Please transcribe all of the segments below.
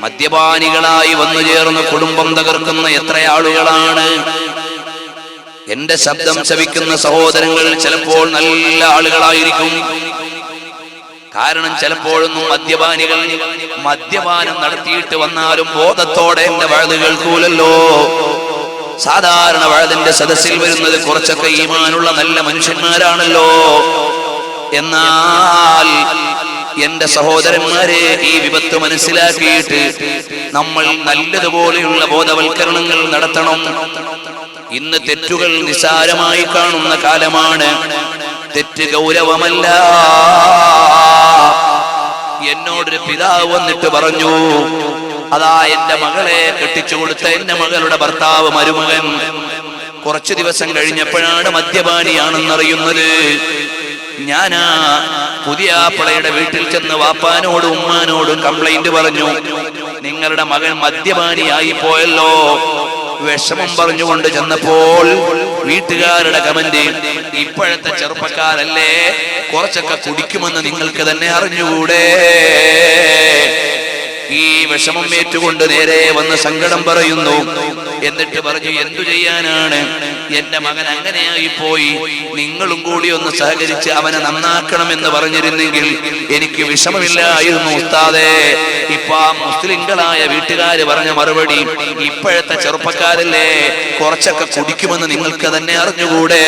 മദ്യപാനികളായി വന്നു ചേർന്ന് കുടുംബം തകർക്കുന്ന എത്ര ആളുകളാണ്. എന്റെ ശബ്ദം ശ്രവിക്കുന്ന സഹോദരങ്ങൾ ചിലപ്പോൾ നല്ല ആളുകളായിരിക്കും. കാരണം ചിലപ്പോഴൊന്നും മദ്യപാനികൾ മദ്യപാനം നടത്തിയിട്ട് വന്നാലും ബോധത്തോടെ എന്റെ വഴുത് കേൾക്കൂലല്ലോ. സാധാരണ വഴുതിന്റെ സദസ്സിൽ വരുന്നത് കുറച്ചൊക്കെ ഈമാനുള്ള നല്ല മനുഷ്യന്മാരാണല്ലോ. എന്നാൽ എന്റെ സഹോദരന്മാരെ, ഈ വിപത്ത് മനസ്സിലാക്കിയിട്ട് നമ്മൾ നല്ലതുപോലെയുള്ള ബോധവൽക്കരണങ്ങൾ നടത്തണം. ഇന്ന് തെറ്റുകൾ നിസ്സാരമായി കാണുന്ന കാലമാണ്. തെറ്റ് ഗൗരവമല്ല. എന്നോടൊരു പിതാവ് വന്നിട്ട് പറഞ്ഞു, അതാ എന്റെ മകളെ കെട്ടിച്ചു കൊടുത്ത എന്റെ മകളുടെ ഭർത്താവ് മരുമകൻ കുറച്ചു ദിവസം കഴിഞ്ഞപ്പോഴാണ് മദ്യപാനിയാണെന്നറിയുന്നത്. ഞാനാ പുതിയാപ്പിളയുടെ വീട്ടിൽ ചെന്ന് വാപ്പാനോടും ഉമ്മാനോടും കംപ്ലൈന്റ് പറഞ്ഞു, നിങ്ങളുടെ മകൻ മദ്യപാനിയായി പോയല്ലോ. വിഷമം പറഞ്ഞുകൊണ്ട് ചെന്നപ്പോൾ വീട്ടുകാരുടെ കമന്റ്, ഇപ്പോഴത്തെ ചെറുപ്പക്കാരല്ലേ, കുറച്ചൊക്കെ കുടിക്കുമെന്ന് നിങ്ങൾക്ക് തന്നെ അറിഞ്ഞുകൂടെ. ഈ വിഷമം ഏറ്റുകൊണ്ട് നേരെ വന്ന് സങ്കടം പറയുന്നു. എന്നിട്ട് പറഞ്ഞു, എന്തു ചെയ്യാനാണ്, എന്റെ മകൻ അങ്ങനെയായി പോയി. നിങ്ങളും കൂടി ഒന്ന് സഹകരിച്ച് അവനെ നന്നാക്കണമെന്ന് പറഞ്ഞിരുന്നെങ്കിൽ എനിക്ക് വിഷമമില്ലായിരുന്നു ഉസ്താദേ. ഇപ്പൊ ആ മുസ്ലിങ്ങളായ വീട്ടുകാര് പറഞ്ഞ മറുപടി, ഇപ്പോഴത്തെ ചെറുപ്പക്കാരല്ലേ, കുറച്ചൊക്കെ കുടിക്കുമെന്ന് നിങ്ങൾക്ക് തന്നെ അറിഞ്ഞുകൂടെ.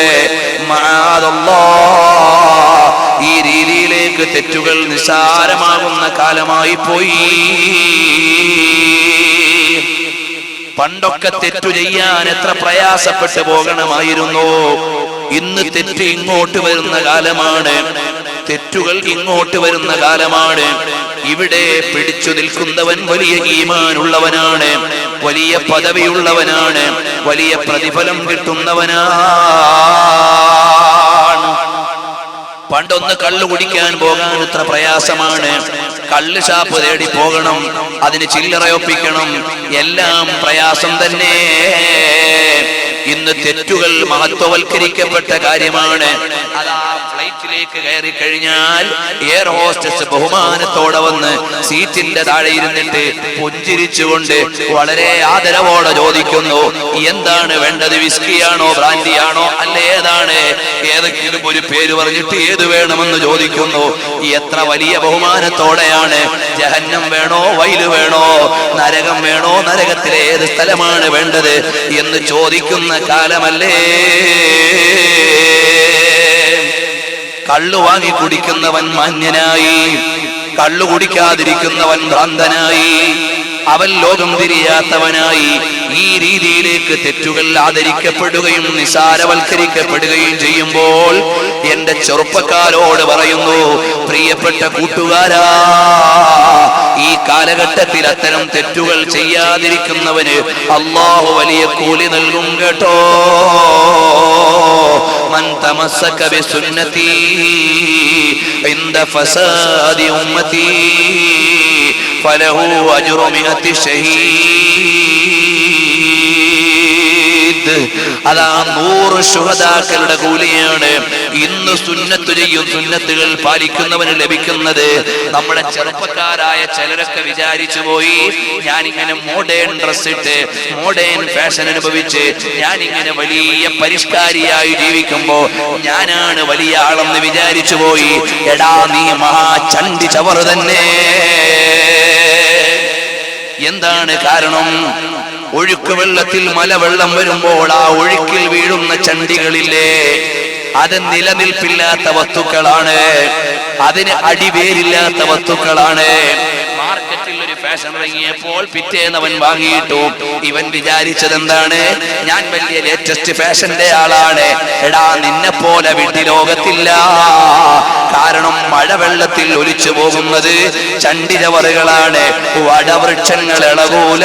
ഈ രീതിയിലേക്ക് തെറ്റുകൾ നിസ്സാരമാകുന്ന കാലമായി പോയി. പണ്ടൊക്കെ തെറ്റു ചെയ്യാൻ എത്ര പ്രയാസപ്പെട്ടു പോകണമായിരുന്നു. ഇന്ന് തെറ്റ് ഇങ്ങോട്ട് വരുന്ന കാലമാണ്. തെറ്റുകൾ ഇങ്ങോട്ട് വരുന്ന കാലമാണ്. ഇവിടെ പിടിച്ചു നിൽക്കുന്നവൻ വലിയ ഈമാനുള്ളവനാണ്, വലിയ പദവിയുള്ളവനാണ്, വലിയ പ്രതിഫലം കിട്ടുന്നവനാണ്. പണ്ടൊന്ന് കള്ളു കുടിക്കാൻ പോകാൻ എത്ര പ്രയാസമാണ്. കള്ള് ഷാപ്പ് തേടി പോകണം, അതിന് ചില്ലറയൊപ്പിക്കണം, എല്ലാം പ്രയാസം തന്നെ. ഇന്ന് തെറ്റുകൾ മഹത്വവൽക്കരിക്കപ്പെട്ട കാര്യമാണ്. അതാ ഫ്ലൈറ്റിലേക്ക് കയറി കഴിഞ്ഞാൽ എയർ ഹോസ്റ്റസ് ബഹുമാനത്തോടെ വന്ന് സീറ്റിന്റെ താഴെ ഇരുന്നിട്ട് പുഞ്ചിരിച്ചുകൊണ്ട് വളരെ ആദരവോടെ ചോദിക്കുന്നു, എന്താണ് വേണ്ടത്, വിസ്കിയാണോ ബ്രാൻഡിയാണോ അല്ല ഏതാണ്, ഏതെങ്കിലും ഒരു പേര് പറഞ്ഞിട്ട് ഏത് വേണമെന്ന് ചോദിക്കുന്നു. എത്ര വലിയ ബഹുമാനത്തോടെയാണ്. ജഹന്നം വേണോ വൈല് വേണോ, നരകം വേണോ, നരകത്തിലെ ഏത് സ്ഥലമാണ് വേണ്ടത് എന്ന് ചോദിക്കുന്ന കാലമല്ലേ. കള്ളു വാങ്ങി കുടിക്കുന്നവൻ മാന്യനായി, കള്ളു കുടിക്കാതിരിക്കുന്നവൻ ഭ്രാന്തനായി, അവൻ ലോകം തിരിയാത്തവനായി. ഈ രീതിയിലേക്ക് തെറ്റുകൾ ആദരിക്കപ്പെടുകയും നിസാരവൽക്കരിക്കപ്പെടുകയും ചെയ്യുമ്പോൾ എന്റെ ചെറുപ്പക്കാരോട് പറയുന്നു, പ്രിയപ്പെട്ട കൂട്ടുകാരാ, ഈ കാലഘട്ടത്തിൽ അത്തരം തെറ്റുകൾ ചെയ്യാതിരിക്കുന്നവന് അല്ലാഹു വലിയ കൂലി നൽകും കേട്ടോ. മൻ തമസ്സക ബിസുന്നതി ഇൻദ ഫസാദി ഉമ്മതി ഫലഹു അജ്റു മിഅത്തി ഷഹീദ്. അതാ 100 ശുഹദാക്കളുടെ കൂലിയാണ് ഇന്ന് സുന്നത്ത് ചെയ്യും സുന്നത്തുകൾ പാലിക്കുന്നവന് ലഭിക്കുന്നത്. നമ്മുടെ ചെറുപ്പക്കാരായ ചിലരൊക്കെ വിചാരിച്ചു പോയി, ഞാനിങ്ങനെ മോഡേൺ ഡ്രസ് ഇട്ട് മോഡേൺ ഫാഷൻ അനുഭവിച്ച് ഞാനിങ്ങനെ വലിയ പരിഷ്കാരിയായി ജീവിക്കുമ്പോ ഞാനാണ് വലിയ ആളെന്ന് വിചാരിച്ചു പോയി. എടാ, നീ മഹാ ചണ്ടി ചവറ് തന്നെ. എന്താണ് കാരണം? ഒഴുക്ക് വെള്ളത്തിൽ മലവെള്ളം വരുമ്പോൾ ആ ഒഴുക്കിൽ വീഴുന്ന ചണ്ടികളില്ലേ, അത് നിലനിൽപ്പില്ലാത്ത വസ്തുക്കളാണ്, അതിന് അടിവേരില്ലാത്ത വസ്തുക്കളാണ്. മാർക്കറ്റിൽ ഒരു ഫാഷൻ ഇറങ്ങിയപ്പോൾ പിറ്റേന്നവൻ വാങ്ങിയിട്ടു. ഇവൻ വിചാരിച്ചത് എന്താണ്? ഞാൻ വലിയ ലേറ്റസ്റ്റ് ഫാഷന്റെ ആളാണ്. എടാ, നിന്നെ പോലെ വിഡ്ഢി ലോകത്തില്ല. കാരണം മഴവെള്ളത്തിൽ ഒലിച്ചു പോകുന്നത് ചണ്ടിചവറുകളാണ്, വടവൃക്ഷങ്ങൾ ഇളകൂല.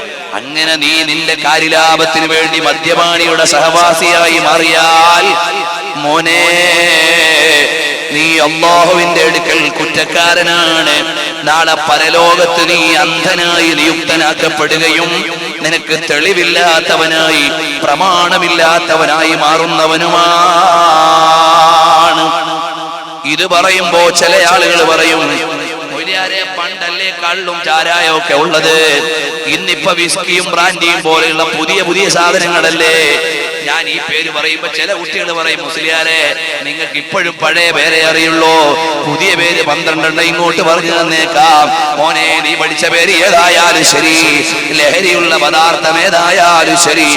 അങ്ങനെ നീ നിന്റെ കാര്യലാഭത്തിന് വേണ്ടി മദ്യപാനിയുടെ സഹവാസിയായി മാറിയാൽ മോനെ നീ അല്ലാഹുവിന്റെ അടുക്കൽ കുറ്റക്കാരനാണ്. നാളെ പരലോകത്ത് നീ അന്ധനായി നിയുക്തനാക്കപ്പെടുകയും നിനക്ക് തെളിവില്ലാത്തവനായി പ്രമാണമില്ലാത്തവനായി മാറുന്നവനുമാണ്. ഇത് പറയുമ്പോ ചില ആളുകൾ പറയും, പണ്ടല്ലേ കള്ളും ചാരായം ഒക്കെ ഉള്ളത്, ഇന്നിപ്പോ വിസ്കിയും ബ്രാൻഡിയും പോലെയുള്ള പുതിയ പുതിയ സാധനങ്ങളല്ലേ. ഞാൻ ഈ പേര് പറയുമ്പോ ചില കുട്ടികൾ പറയും, മുസ്ലിയാരെ നിങ്ങൾക്ക് ഇപ്പോഴും പഴയ പേരെ അറിയുള്ളൂ, പുതിയ പേര് 12 ഇങ്ങോട്ട് പറഞ്ഞു തന്നേക്കാം. മോനെ നീ പഠിച്ച പേര് ഏതായാലും ശരി, ലഹരിയുള്ള പദാർത്ഥം ഏതായാലും ശരി,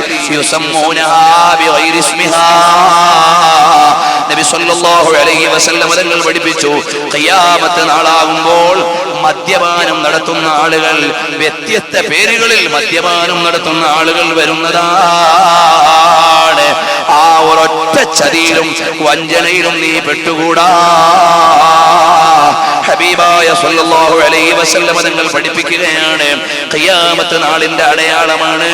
നബി സല്ലല്ലാഹു അലൈഹി വസല്ലം തങ്ങൾ പഠിപ്പിച്ചു, ഖിയാമത്ത് നാളാകുമ്പോൾ മദ്യപാനം നടത്തുന്ന ആളുകൾ, വ്യത്യസ്ത പേരുകളിൽ മദ്യപാനം നടത്തുന്ന ആളുകൾ വരുന്നതാണ്. ആ ഒരൊറ്റ ചതിയിലും വഞ്ചനയിലും നീ പെട്ടുകൂടാ. ഹബീബായ സല്ലല്ലാഹു അലൈഹി വസല്ലം തങ്ങൾ പഠിപ്പിക്കുകയാണ്, ഖിയാമത്ത് നാളിന്റെ അടയാളമാണ്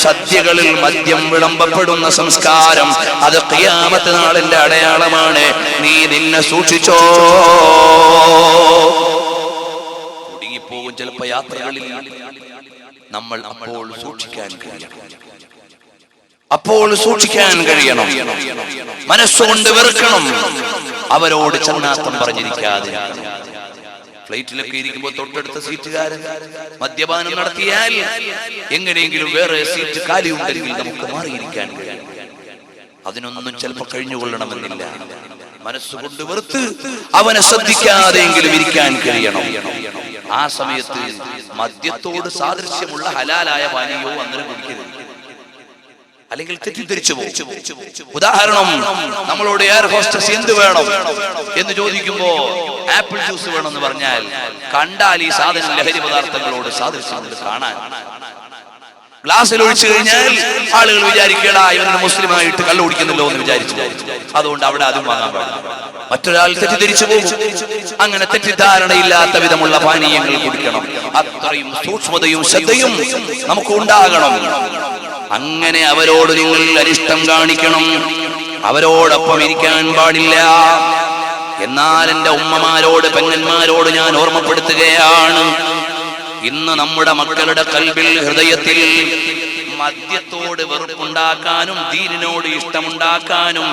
സദ്യകളിൽ മദ്യം വിളമ്പപ്പെടുന്ന സംസ്കാരം. അത് ഖിയാമത്ത് നാളിന്റെ അടയാളമാണ്. നീ നിന്നെ സൂക്ഷിച്ചോ. കുടുങ്ങിപ്പോകും ചിലപ്പോ യാത്രകളിൽ. നമ്മൾ അപ്പോൾ സൂക്ഷിക്കാൻ കഴിയണം. മനസ്സുകൊണ്ട് വെറുക്കണം. അവരോട് ചങ്ങാത്തം പറഞ്ഞിരിക്കാതെ. ഫ്ലൈറ്റിലൊക്കെ ഇരിക്കുമ്പോൾ തൊട്ടടുത്ത സീറ്റുകാരൻ മദ്യപാനം നടത്തിയാൽ എങ്ങനെയെങ്കിലും വേറെ സീറ്റ് കാലിയുണ്ടെങ്കിൽ നമുക്ക് മാറിയിരിക്കാൻ കഴിയും. അതിനൊന്നും ചിലപ്പോൾ കഴിഞ്ഞുകൊള്ളണമെന്നില്ല. മനസ്സുകൊണ്ട് വെറുത്ത് അവനെ ശ്രദ്ധിക്കാതെയെങ്കിലും ഇരിക്കാൻ കഴിയണം. ആ സമയത്ത് മദ്യത്തോട് സാദൃശ്യമുള്ള ഹലാലായ പാനീയവും അന്നേരം കുടിക്കരുത്, അല്ലെങ്കിൽ തെറ്റിദ്ധരിച്ചു പോകും. ഉദാഹരണം, നമ്മളോട് എയർ ഹോസ്റ്റസ് എന്ത് വേണം എന്ന് ചോദിക്കുമ്പോ ആപ്പിൾ ജ്യൂസ് വേണമെന്ന് പറഞ്ഞാൽ കണ്ടാൽ ഈ സാധനം ലഹരി പദാർത്ഥങ്ങളോട് സാദൃശ്യമുണ്ട് കാണാൻ. ഗ്ലാസ്സിൽ ഒഴിച്ചു കഴിഞ്ഞാൽ ആളുകൾ വിചാരിക്കടാ ഇവന് മുസ്ലിമായിട്ട് കള്ളു കുടിക്കുന്നല്ലോ എന്ന് വിചാരിച്ചു. അതുകൊണ്ട് അവിടെ അതും വാങ്ങാൻ പാടില്ല. മറ്റൊരാൾ തെറ്റിദ്ധരിച്ചു പോകും. അങ്ങനെ തെറ്റിദ്ധാരണയില്ലാത്ത വിധമുള്ള പാനീയങ്ങൾ കുടിക്കണം. അത്രയും സൂക്ഷ്മതയും ശ്രദ്ധയും നമുക്ക് ഉണ്ടാകണം. അങ്ങനെ അവരോട് നിങ്ങൾ അനിഷ്ടം കാണിക്കണം, അവരോടൊപ്പം ഇരിക്കാൻ പാടില്ല. എന്നാൽ എന്റെ ഉമ്മമാരോട്, പെങ്ങന്മാരോട് ഞാൻ ഓർമ്മപ്പെടുത്തുകയാണ്, ഇന്ന് നമ്മുടെ മക്കളുടെ കൽബിൽ, ഹൃദയത്തിൽ മദ്യത്തോട് വെറുപ്പുണ്ടാക്കാനും ദീനിനോട് ഇഷ്ടമുണ്ടാക്കാനും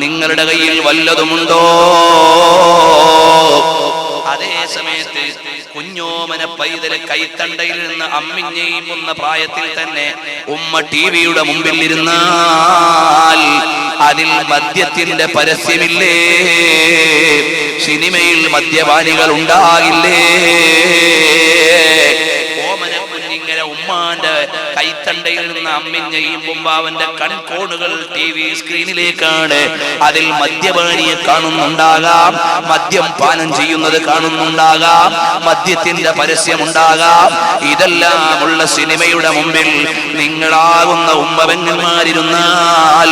നിങ്ങളുടെ കയ്യിൽ വല്ലതുമുണ്ടോ? അതേ സമയത്ത് കുഞ്ഞോമന പൈതല് കൈത്തണ്ടയിൽ നിന്ന് അമ്മിഞ്ഞെയ്യുന്ന പ്രായത്തിൽ തന്നെ ഉമ്മ ടിവിയുടെ മുമ്പിൽ ഇരുന്നാൽ അതിൽ മദ്യത്തിന്റെ പരസ്യമില്ലേ? സിനിമയിൽ മദ്യപാനികൾ ഉണ്ടാകില്ലേ? ഓമനക്കുഞ്ഞിങ്ങനെ ഉമ്മാന്റെ കൈത്തണ്ടയിൽ നിന്ന് അമ്മിഞ്ഞെയ്യുമ്പോ അവന്റെ കൺകോണുകൾ TV സ്ക്രീനിലേക്കാണ്. അതിൽ മദ്യപാനിയെ കാണുന്നുണ്ടാകാം, മദ്യം പാനം ചെയ്യുന്നത് കാണുന്നുണ്ടാകാം, മദ്യത്തിന്റെ പരസ്യമുണ്ടാകാം. ഇതെല്ലാം ഉള്ള സിനിമയുടെ മുമ്പിൽ നിങ്ങളാകുന്ന ഉമ്മപെങ്ങന്മാരിരുന്നാൽ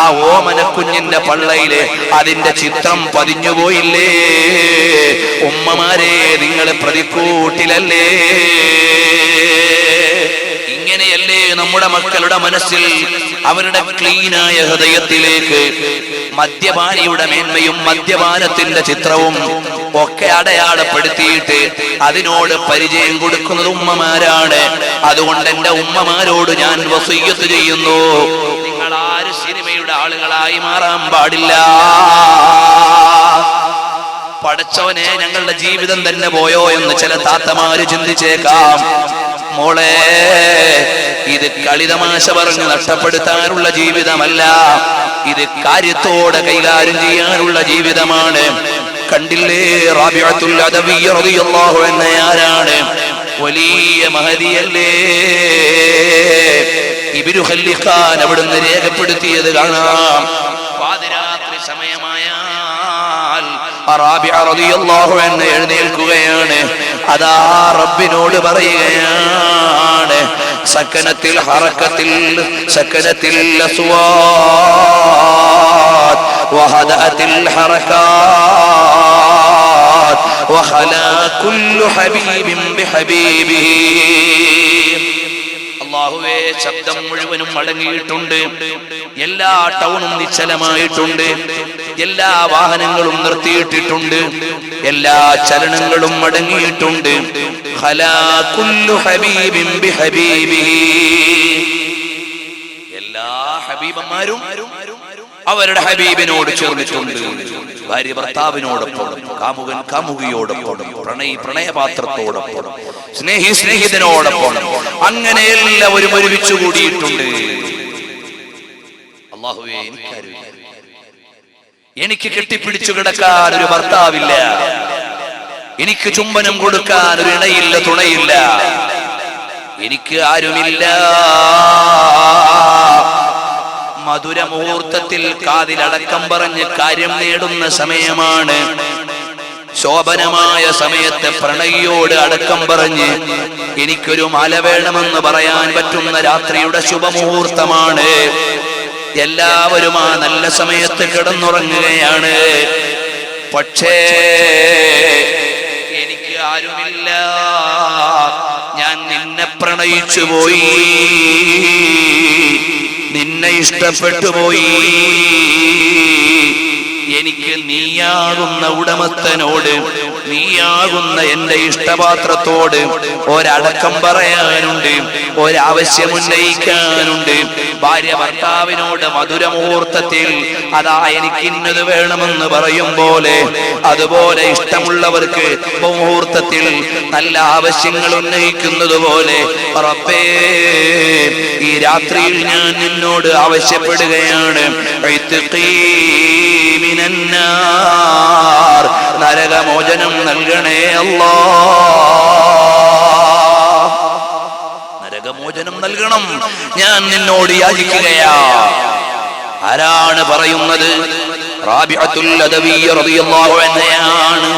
ആ ഓമനക്കുഞ്ഞിന്റെ പള്ളയില് അതിന്റെ ചിത്രം പതിഞ്ഞുപോയില്ലേ? ഉമ്മമാരെ, നിങ്ങൾ പ്രതിക്കൂട്ടിലല്ലേ? ഇങ്ങനെയല്ലേ നമ്മുടെ മക്കളുടെ മനസ്സിൽ, അവരുടെ ക്ലീനായ ഹൃദയത്തിലേക്ക് മദ്യപാനിയുടെ മേന്മയും മദ്യപാനത്തിന്റെ ചിത്രവും ഒക്കെ അടയാളപ്പെടുത്തിയിട്ട് അതിനോട് പരിചയം കൊടുക്കുന്നത് ഉമ്മമാരാണ്. അതുകൊണ്ട് എന്റെ ഉമ്മമാരോട് ഞാൻ വസിയ്യത്ത് ചെയ്യുന്നു, നിങ്ങൾ ആര് സിനിമയുടെ ആളുകളായി മാറാൻ പാടില്ല. പടച്ചവനെ, ഞങ്ങളുടെ ജീവിതം തന്നെ പോയോ എന്ന് ചില താത്തമാര് ചിന്തിച്ചേക്കാം. മോളെ, ഇത് കളിതമാശ പറഞ്ഞ് നഷ്ടപ്പെടുത്താനുള്ള ജീവിതമല്ല, ഇത് കാര്യത്തോടെ കൈകാര്യം ചെയ്യാനുള്ള ജീവിതമാണ്. കണ്ടില്ലേ, റാബിഅത്തുൽ അദവിയ്യ റളിയല്ലാഹു അൻഹ ആരാണ്? വലിയ മഹദിയല്ലേ? ഇബ്നു ഖല്ലിഖാൻ അവിടുന്ന് രേഖപ്പെടുത്തിയത് കാണാം. പാതിരാത്രി സമയമായാൽ റാബിഅ റളിയല്ലാഹു അൻഹ എഴുന്നേൽക്കുകയാണ്. അതാ റബ്ബിനോട് പറയുകയാണ്, സക്കനത്തിൽ ഹറക്കത്തിൽ സക്കനത്തിൽ അസ്വാത് വഹദഅത്തിൽ ഹറകാത് വഖലാ കുല്ലു ഹബീബിൻ ബിഹബീബിഹി. അല്ലാഹുവേ ശബ്ദം മുഴുവനും അടങ്ങിയിട്ടുണ്ട്. എല്ലാ ടൗണും നിശ്ചലമായിട്ടുണ്ട്. എല്ലാ വാഹനങ്ങളും നിർത്തിയിട്ടിട്ടുണ്ട്. എല്ലാ ചലനങ്ങളും അടങ്ങിയിട്ടുണ്ട്. ഖലാ കുല്ലു ഹബീബിൻ ബിഹബീബിഹി. എല്ലാ ഹബീബന്മാരും അവരുടെ ഹബീബിനോട് ചേർന്നിട്ടുണ്ട്. ഭാര്യ ഭർത്താവിനോടൊപ്പം, കാമുകൻ കാമുകിയോടൊപ്പം, പ്രണയി പ്രണയപാത്രത്തോടൊപ്പം, സ്നേഹി സ്നേഹിതനോടൊപ്പം, അങ്ങനെ എല്ലാവരും ഒരുമിച്ച് കൂടിയിട്ടുണ്ട്. അല്ലാഹുവേ എനിക്കറിയില്ല, എനിക്ക് കെട്ടിപ്പിടിച്ചു കിടക്കാൻ ഒരു ഭർത്താവില്ല, എനിക്ക് ചുംബനം കൊടുക്കാൻ ഒരു ഇണയില്ല, തുണയില്ല, എനിക്ക് ആരുമില്ല. മധുര മുഹൂർത്തത്തിൽ കാതിലടക്കം പറഞ്ഞ് കാര്യം നേടുന്ന സമയമാണ്. ശോഭനമായ സമയത്ത് പ്രണയിയോട് അടക്കം പറഞ്ഞ് എനിക്കൊരു മാല വേണമെന്ന് പറയാൻ പറ്റുന്ന രാത്രിയുടെ ശുഭമുഹൂർത്തമാണ്. എല്ലാവരും ആ നല്ല സമയത്ത് കിടന്നുറങ്ങുകയാണ്. പക്ഷേ എനിക്ക് ആരുമില്ല. ഞാൻ നിന്നെ പ്രണയിച്ചു പോയി, നിന്നെ ഇഷ്ടപ്പെട്ടു പോയി. എനിക്ക് നീയാകുന്ന ഉടമസ്ഥനോട്, നീയാകുന്ന എന്റെ ഇഷ്ടപാത്രത്തോട് ഒരടക്കം പറയാനുണ്ട്, ഒരാവശ്യം ഉന്നയിക്കാനുണ്ട്. ഭാര്യ ഭർത്താവിനോട് മധുര മുഹൂർത്തത്തിൽ അതാ എനിക്ക് ഇന്നത് വേണമെന്ന് പറയും പോലെ, അതുപോലെ ഇഷ്ടമുള്ളവർക്ക് മുഹൂർത്തത്തിൽ നല്ല ആവശ്യങ്ങൾ ഉന്നയിക്കുന്നത് പോലെ, റബ്ബേ ഈ രാത്രിയിൽ ഞാൻ നിന്നോട് ആവശ്യപ്പെടുകയാണ്, നരകമോചനം നൽകണേ അല്ലാഹ്, നരകമോചനം നൽകണം, ഞാൻ നിന്നോട് യാചിക്കുകയാ. ആരാണ് പറയുന്നത്? റാബിഅത്തുൽ അദവിയ്യ റളിയല്ലാഹു അൻഹയാണ്.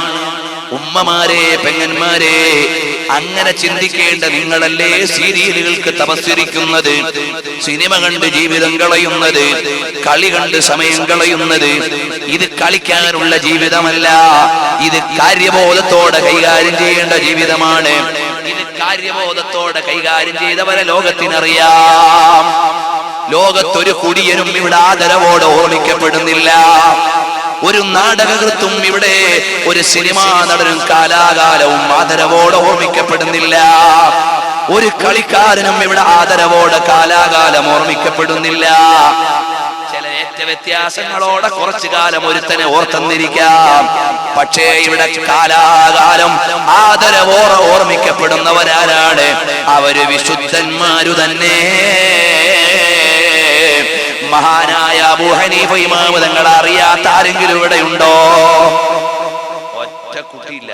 ഉമ്മമാരെ, പെങ്ങന്മാരെ, അങ്ങനെ ചിന്തിക്കേണ്ട നിങ്ങളല്ലേ സീരിയലുകൾക്ക് തപസ്സിരിക്കുന്നത്, സിനിമ കണ്ട് ജീവിതം കളയുന്നത്, കളി കണ്ട് സമയം കളയുന്നത്. ഇത് കളിക്കാനുള്ള ജീവിതമല്ല, ഇത് കാര്യബോധത്തോടെ കൈകാര്യം ചെയ്യേണ്ട ജീവിതമാണ്. ഇത് കാര്യബോധത്തോടെ കൈകാര്യം ചെയ്തവരെ ലോകത്തിനറിയാം. ലോകത്തൊരു കുടിയനും ഇവിടെ ആദരവോടെ ഓർമ്മിക്കപ്പെടുന്നില്ല. ഒരു നാടകകൃത്തും ഇവിടെ, ഒരു സിനിമാ നടനും കാലാകാലവും ആദരവോടെ ഓർമ്മിക്കപ്പെടുന്നില്ല. ഒരു കളിക്കാരനും ഇവിടെ ആദരവോടെ കാലാകാലം ഓർമ്മിക്കപ്പെടുന്നില്ല. ചില ഏറ്റ വ്യത്യാസങ്ങളോടെ കുറച്ചു കാലം ഒരുത്തനെ ഓർത്തെന്നിരിക്കാം. പക്ഷേ ഇവിടെ കാലാകാലം ആദരവോടെ ഓർമ്മിക്കപ്പെടുന്നവരാരാണ്? അവര് വിശുദ്ധന്മാരു തന്നെ. മഹാനായ അബൂ ഹനീഫ ഇമാം തങ്ങൾ അറിയാത്ത ആരെങ്കിലും ഇവിടെ ഉണ്ടോ? ഒറ്റ കുട്ടിയില്ല.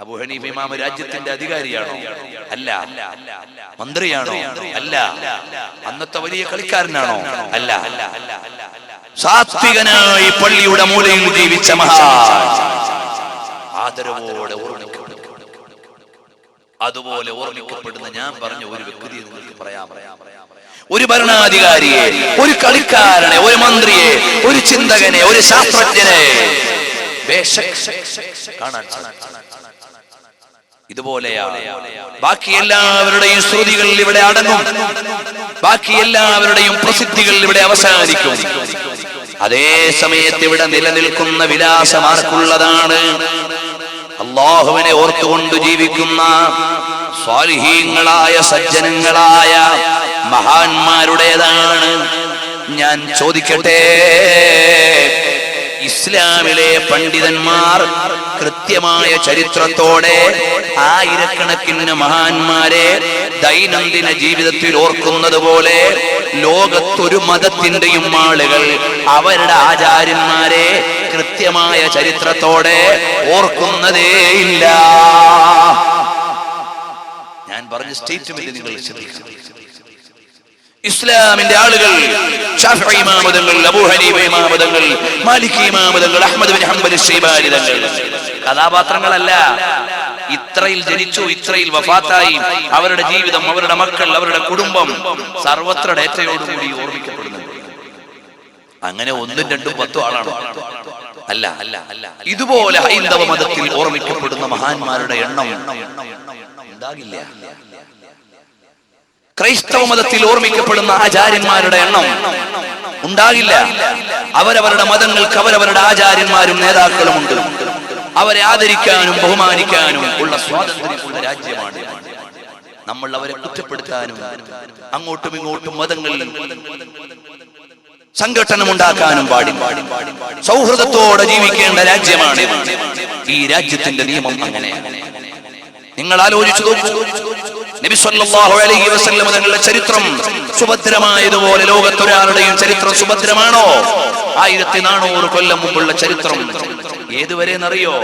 അബൂ ഹനീഫ ഇമാം രാജ്യത്തിന്റെ അധികാരിയാണോ? അല്ല. മന്ത്രിയാണോ? അല്ല. അന്നത്തെ വലിയ കളിക്കാരനാണോ? അല്ല. സാത്വികനായി പള്ളിയുടെ മൂലയിൽ ജീവിച്ച മഹാൻ, ആദരവോടെ ഓർമ്മിക്കപ്പെടും. അതുപോലെ ഓർമ്മിക്കപ്പെടുന്ന ഞാൻ പറഞ്ഞ ഒരു വ്യക്തിയെ നിങ്ങൾക്ക് പറയാം. ഒരു ഭരണാധികാരിയെ, ഒരു കളിക്കാരനെ, ഒരു മന്ത്രിയെ, ഒരു ചിന്തകനെ, ഒരു ശാസ്ത്രജ്ഞനെ കാണാൻ ഇതുപോലെയാണ്. ബാക്കി എല്ലാവരുടെയും ശ്രുതികൾ ഇവിടെ അടങ്ങും, ബാക്കി എല്ലാവരുടെയും പ്രസിദ്ധികൾ ഇവിടെ അവസാനിക്കും. അതേ സമയത്ത് ഇവിടെ നിലനിൽക്കുന്ന വിലാസമാർക്കുള്ളതാണ്? അല്ലാഹുവിനെ ഓർത്തുകൊണ്ട് ജീവിക്കുന്ന സ്വാലിഹീങ്ങളായ സജ്ജനങ്ങളായ മഹാന്മാരുടേതാണ്. ഞാൻ ചോദിക്കട്ടെ, ഇസ്ലാമിലെ പണ്ഡിതന്മാർ കൃത്യമായ ചരിത്രത്തോടെ ആയിരക്കണക്കിന് മഹാന്മാരെ ദൈനംദിന ജീവിതത്തിൽ ഓർക്കുന്നത് പോലെ ലോകത്തൊരു മതത്തിന്റെയും ആളുകൾ അവരുടെ ആചാര്യന്മാരെ കൃത്യമായ ചരിത്രത്തോടെ ഓർക്കുന്നതേയില്ല. ഞാൻ പറഞ്ഞ സ്റ്റേറ്റ്മെന്റ് നിങ്ങൾ ശ്രദ്ധിക്കണം. ഇസ്ലാമിന്റെ ആളുകൾ ശാഫിഈ ഇമാം തങ്ങൾ, അബൂ ഹനീഫ ഇമാം തങ്ങൾ, മാലികി ഇമാം തങ്ങൾ, അഹ്മദ് ബിൻ ഹംബൽ ശൈബാനി തങ്ങൾ കഥാപാത്രങ്ങളല്ല. ഇത്രയിൽ ജനിച്ചു, ഇത്രയിൽ വഫാത്തായി, അവരുടെ ജീവിതം, അവരുടെ മക്കൾ, അവരുടെ കുടുംബം സർവത്ര ഡേറ്റയോടുകൂടി ഓർമ്മിക്കപ്പെടുന്നുണ്ട്. അങ്ങനെ 1, 2, 10 ആളാണോ? അല്ല. ഇതുപോലെ ഹൈന്ദവ മതത്തിൽ ഓർമ്മിക്കപ്പെടുന്ന മഹാന്മാരുടെ എണ്ണം ഉണ്ടാകില്ല. ക്രൈസ്തവ മതത്തിൽ ഓർമ്മിക്കപ്പെടുന്ന ആചാര്യന്മാരുടെ എണ്ണം ഉണ്ടാകില്ല. അവരവരുടെ മതങ്ങൾക്ക് അവരവരുടെ ആചാര്യന്മാരും നേതാക്കളുമുണ്ട്. അവരെ ആദരിക്കാനും ബഹുമാനിക്കാനും ഉള്ള സ്വാതന്ത്ര്യമുള്ള രാജ്യമാണ്. നമ്മൾ അവരെ കുറ്റപ്പെടുത്താനും അങ്ങോട്ടും ഇങ്ങോട്ടും മതങ്ങളിൽ സംഘടനമുണ്ടാക്കാനും പാടില്ല. സൗഹൃദത്തോടെ ജീവിക്കേണ്ട രാജ്യമാണ് ഈ രാജ്യത്തിന്റെ നിയമം. അങ്ങനെ നിങ്ങൾ ആലോചിച്ചു നോക്കൂ, നബി സല്ലല്ലാഹു അലൈഹി വസല്ലം തങ്ങളുടെ ചരിത്രം സുഭദ്രമായതുപോലെ ലോകത്തൊരാളുടെയും ചരിത്രം സുഭദ്രമാണോ? 1400 കൊല്ലം മുമ്പുള്ള ചരിത്രം ഏതുവരെ എന്നറിയോ?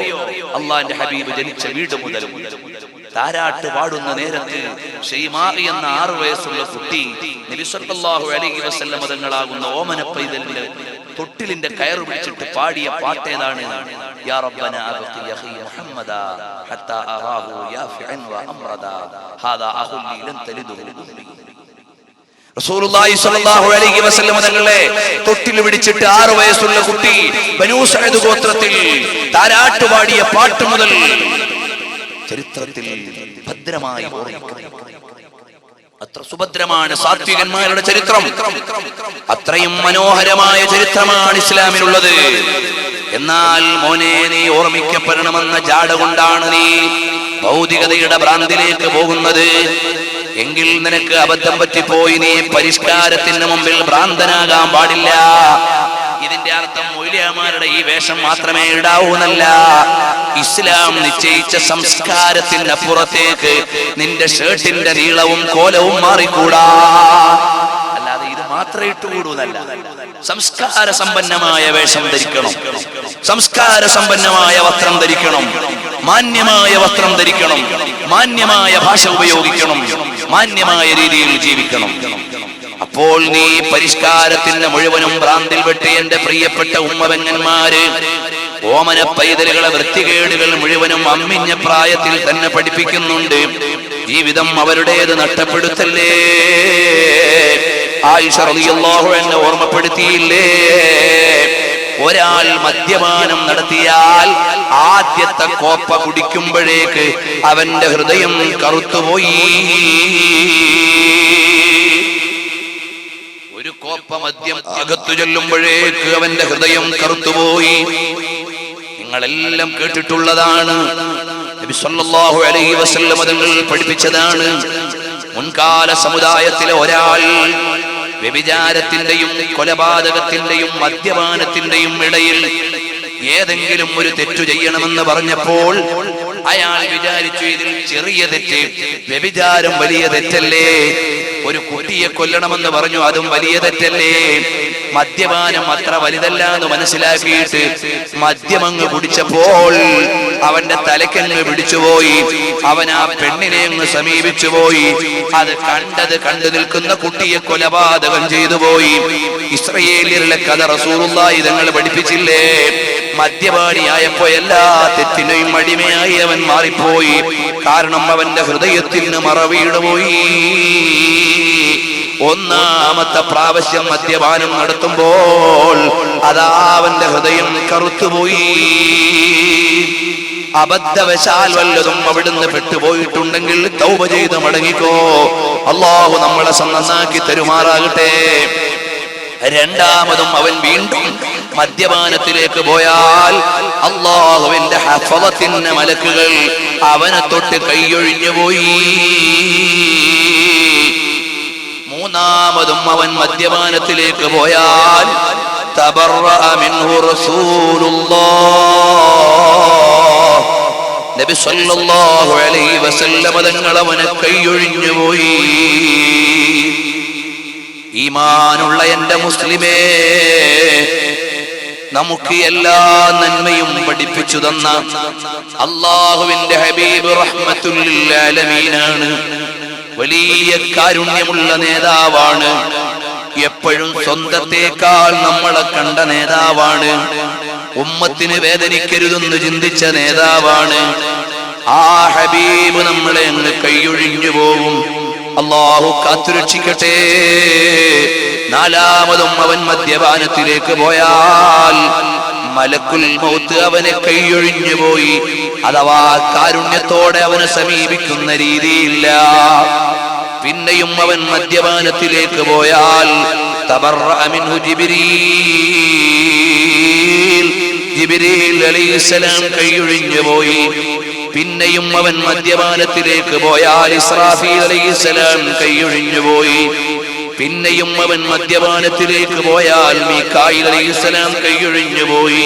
അള്ളാന്റെ ഹബീബ് ജനിച്ച വീട് മുതൽ താരാട്ട് പാടുന്ന നേരത്ത് ഷൈമാ എന്ന 6 വയസ്സുള്ള കുട്ടി നബി സല്ലല്ലാഹു അലൈഹി വസല്ലം തങ്ങളാകുന്ന ഓമന പൈതലിന്റെ തൊട്ടിലിന്റെ കയറ് പിടിച്ചിട്ട് പാടിയ പാട്ടേതാണ്? യാ റബ്ബനാ അബ്ഖി യഖി മുഹമ്മദാ ഹത്താ അറാഹു യാഫിഅൻ വ അംറദാ ഹാദാ അഖുൽ ലി ലൻ തലിദു. റസൂലുള്ളാഹി സ്വല്ലല്ലാഹു അലൈഹി വസല്ലം തങ്ങളെ തൊട്ടിൽ പിടിച്ചിട്ട് 6 വയസ്സുള്ള കുട്ടി ബനൂ സഅദ് ഗോത്രത്തിൽ താരാട്ട് പാടിയ പാട്ട് മുതൽ ചരിത്രത്തിൽ ഭദ്രമായി ഓർമ്മിക്കുന്നു. അത്ര സുഭദ്രമാണ് സാത്വികന്മാരുടെ ചരിത്രം. അത്രയും മനോഹരമായ ചരിത്രമാണ് ഇസ്ലാമിനുള്ളത്. എന്നാൽ മോനെ, നീ ഓർമ്മിക്കപ്പെടണമെന്ന ജാട കൊണ്ടാണ് നീ ഭൗതികതയുടെ ഭ്രാന്തിലേക്ക് പോകുന്നത് എങ്കിൽ നിനക്ക് അബദ്ധം പറ്റിപ്പോയി. നീ പരിഷ്കാരത്തിന് മുമ്പിൽ ഭ്രാന്തനാകാൻ പാടില്ല. ഇതിന്റെ അർത്ഥം മൗലവിമാരുടെ ഈ വേഷം മാത്രമേ ഇടാവൂന്നല്ല. ഇസ്ലാം നിശ്ചയിച്ച സംസ്കാരത്തിനപ്പുറത്തേക്ക് നിന്റെ ഷർട്ടിന്റെ നീളവും കോലവും മാറിക്കൂടാ. അല്ലാതെ ഇത് മാത്രമേ ഇട്ടുകൂടൂന്നല്ല. സംസ്കാര സമ്പന്നമായ വേഷം ധരിക്കണം, സംസ്കാര സമ്പന്നമായ വസ്ത്രം ധരിക്കണം, മാന്യമായ വസ്ത്രം ധരിക്കണം, മാന്യമായ ഭാഷ ഉപയോഗിക്കണം, മാന്യമായ രീതിയിൽ ജീവിക്കണം. അപ്പോൾ നീ പരിഷ്കാരത്തിന്റെ മുഴുവനും ഭ്രാന്തിൽ വെട്ടി എന്റെ പ്രിയപ്പെട്ട ഉമ്മപെങ്ങന്മാര് ഓമന പൈതലുകളെ വൃത്തികേടുകൾ മുഴുവനും അമ്മിഞ്ഞ പ്രായത്തിൽ തന്നെ പഠിപ്പിക്കുന്നുണ്ട്. ജീവിതം അവരുടേത് നഷ്ടപ്പെടുത്തല്ലേ. ആയിഷ റളിയല്ലാഹു അൻഹ ഓർമ്മപ്പെടുത്തിയില്ലേ, ഒരാൾ മദ്യപാനം നടത്തിയാൽ ആദ്യത്തെ കോപ്പ കുടിക്കുമ്പോഴേക്ക് അവന്റെ ഹൃദയം കറുത്തുപോയി. ഒരു കോപ്പ മദ്യം അകത്തു ചെല്ലുമ്പോഴേക്ക് അവന്റെ ഹൃദയം കറുത്തുപോയി. നിങ്ങളെല്ലാം കേട്ടിട്ടുള്ളതാണ്. നബി സല്ലല്ലാഹു അലൈഹി വസല്ലം തങ്ങൾ പഠിപ്പിച്ചതാണ്. മുൻകാല സമുദായത്തിലെ ഒരാൾ വ്യഭിചാരത്തിന്റെയും കൊലപാതകത്തിന്റെയും മദ്യപാനത്തിന്റെയും ഇടയിൽ ഏതെങ്കിലും ഒരു തെറ്റു ചെയ്യണമെന്ന് പറഞ്ഞപ്പോൾ അയാൾ വിചാരിച്ചു, ഇതിൽ ചെറിയ തെറ്റ്, വ്യഭിചാരം വലിയ തെറ്റല്ലേ? ഒരു കുട്ടിയെ കൊല്ലണമെന്ന് പറഞ്ഞു, അതും വലിയ തെറ്റല്ലേ? മദ്യപാനം അത്ര വലുതല്ല എന്ന് മനസ്സിലാക്കിയിട്ട് മദ്യമങ്ങ് കുടിച്ചപ്പോൾ അവന്റെ തലക്കങ്ങ് പിടിച്ചുപോയി. അവൻ ആ പെണ്ണിനെ അങ്ങ് സമീപിച്ചു പോയി. അത് കണ്ടു നിൽക്കുന്ന കുട്ടിയെ കൊലപാതകം ചെയ്തു പോയി. ഇസ്രായേലിയരുടെ കഥ റസൂലുള്ളാഹി തങ്ങൾ പഠിപ്പിച്ചില്ലേ? മദ്യപാനിയായപ്പോ എല്ലാ തെറ്റിനെയും അടിമയായി അവൻ മാറിപ്പോയി. കാരണം അവന്റെ ഹൃദയത്തിന് മറവീണുപോയി. ഒന്നാമത്തെ പ്രാവശ്യം മദ്യപാനം നടത്തുമ്പോൾ അതാ അവന്റെ ഹൃദയം കറുത്തുപോയി. അബദ്ധവശാൽ വല്ലതും അവിടുന്ന് പെട്ടുപോയിട്ടുണ്ടെങ്കിൽ തൗബ ചെയ്ത് മടങ്ങിക്കോ. അല്ലാഹു നമ്മളെ നന്നാക്കി തരുമാറാകട്ടെ. രണ്ടാമതും അവൻ വീണ്ടും മദ്യപാനത്തിലേക്ക് പോയാൽ അല്ലാഹുവിന്റെ ഹഫളത്തിന്റെ മലക്കുകൾ അവനെ തൊട്ട് കൈയൊഴിഞ്ഞു പോയി. മൂന്നാമതും അവൻ മദ്യപാനത്തിലേക്ക് പോയാൽ തബറഅ മിൻഹു റസൂലുള്ളാഹ്, നബി സല്ലല്ലാഹു അലൈഹി വസല്ലം തങ്ങൾ അവനെ കൈയൊഴിഞ്ഞു പോയി. ഈമാനുള്ള എന്റെ മുസ്ലിമേ, നമുക്ക് എല്ലാ നന്മയും പഠിപ്പിച്ചു തന്ന അല്ലാഹുവിന്റെ ഹബീബ് റഹ്മത്തുൽ ലിൽ ആലമീനാണ്. വലിയ കാരുണ്യമുള്ള നേതാവാണ്. എപ്പോഴും സ്വന്തത്തേക്കാൾ നമ്മളെ കണ്ട നേതാവാണ്. ഉമ്മത്തിന് വേദനിക്കരുതെന്ന് ചിന്തിച്ച നേതാവാണ്. ആ ഹബീബ് നമ്മളെ അങ്ങ് കൈയൊഴിഞ്ഞു പോകും. അല്ലാഹു കാത്തുരക്ഷിക്കട്ടെ. നാലാമതും അവൻ മദ്യപാനത്തിലേക്ക് പോയാൽ മലക്കുൽ മൗത്ത് അവനെ കൈയൊഴിഞ്ഞു പോയി. അഥവാ കാരുണ്യത്തോടെ അവനെ സമീപിക്കുന്ന രീതിയില്ല. പിന്നെയും അവൻ മദ്യപാനത്തിലേക്ക് പോയാൽ തബറഅ മിൻഹു ജിബ്രീൽ അലൈഹിസ്സലാം കൈയൊഴിഞ്ഞു പോയി. പിന്നെയും അവൻ മദ്യപാനത്തിലേക്ക് പോയാൽ ഇസ്രാഫീൽ അലൈഹിസ്സലാം കൈയൊഴിഞ്ഞു പോയി. പിന്നെയും അവൻ മദ്യപാനത്തിലേക്ക് പോയാൽ മീകായിൽ അലൈഹിസ്സലാം കൈയൊഴിഞ്ഞു പോയി.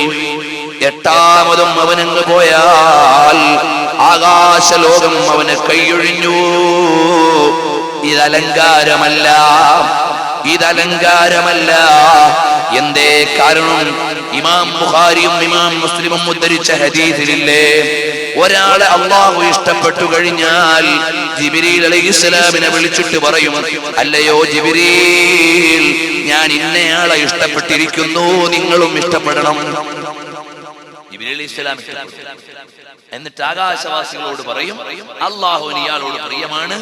എട്ടാമതും അവനങ്ങ് പോയാൽ ആകാശലോകം അവന് കൈയൊഴിഞ്ഞു. ഇതലങ്കാരമല്ല, ഇതലങ്കാരമല്ല. എന്തേ കാരണം? ഇമാം ബുഖാരിയും ഇമാം മുസ്ലിമും ഉദ്ധരിച്ച ഹദീസിലില്ലേ, ഒരാളെ അള്ളാഹു ഇഷ്ടപ്പെട്ടു കഴിഞ്ഞാൽ ജിബ്രീൽ അലൈഹിസ്സലാമിനെ വിളിച്ചിട്ട് പറയും, അല്ലയോ ജിബ്രീൽ, ഞാൻ ഇന്നയാളെ ഇഷ്ടപ്പെട്ടിരിക്കുന്നു, നിങ്ങളും ഇഷ്ടപ്പെടണം. ജിബ്രീൽ അലൈഹിസ്സലാം എന്നിട്ട് ആകാശവാസികളോട് പറയും, അള്ളാഹുവിന് ഇയാളോട് പ്രിയമാണ്,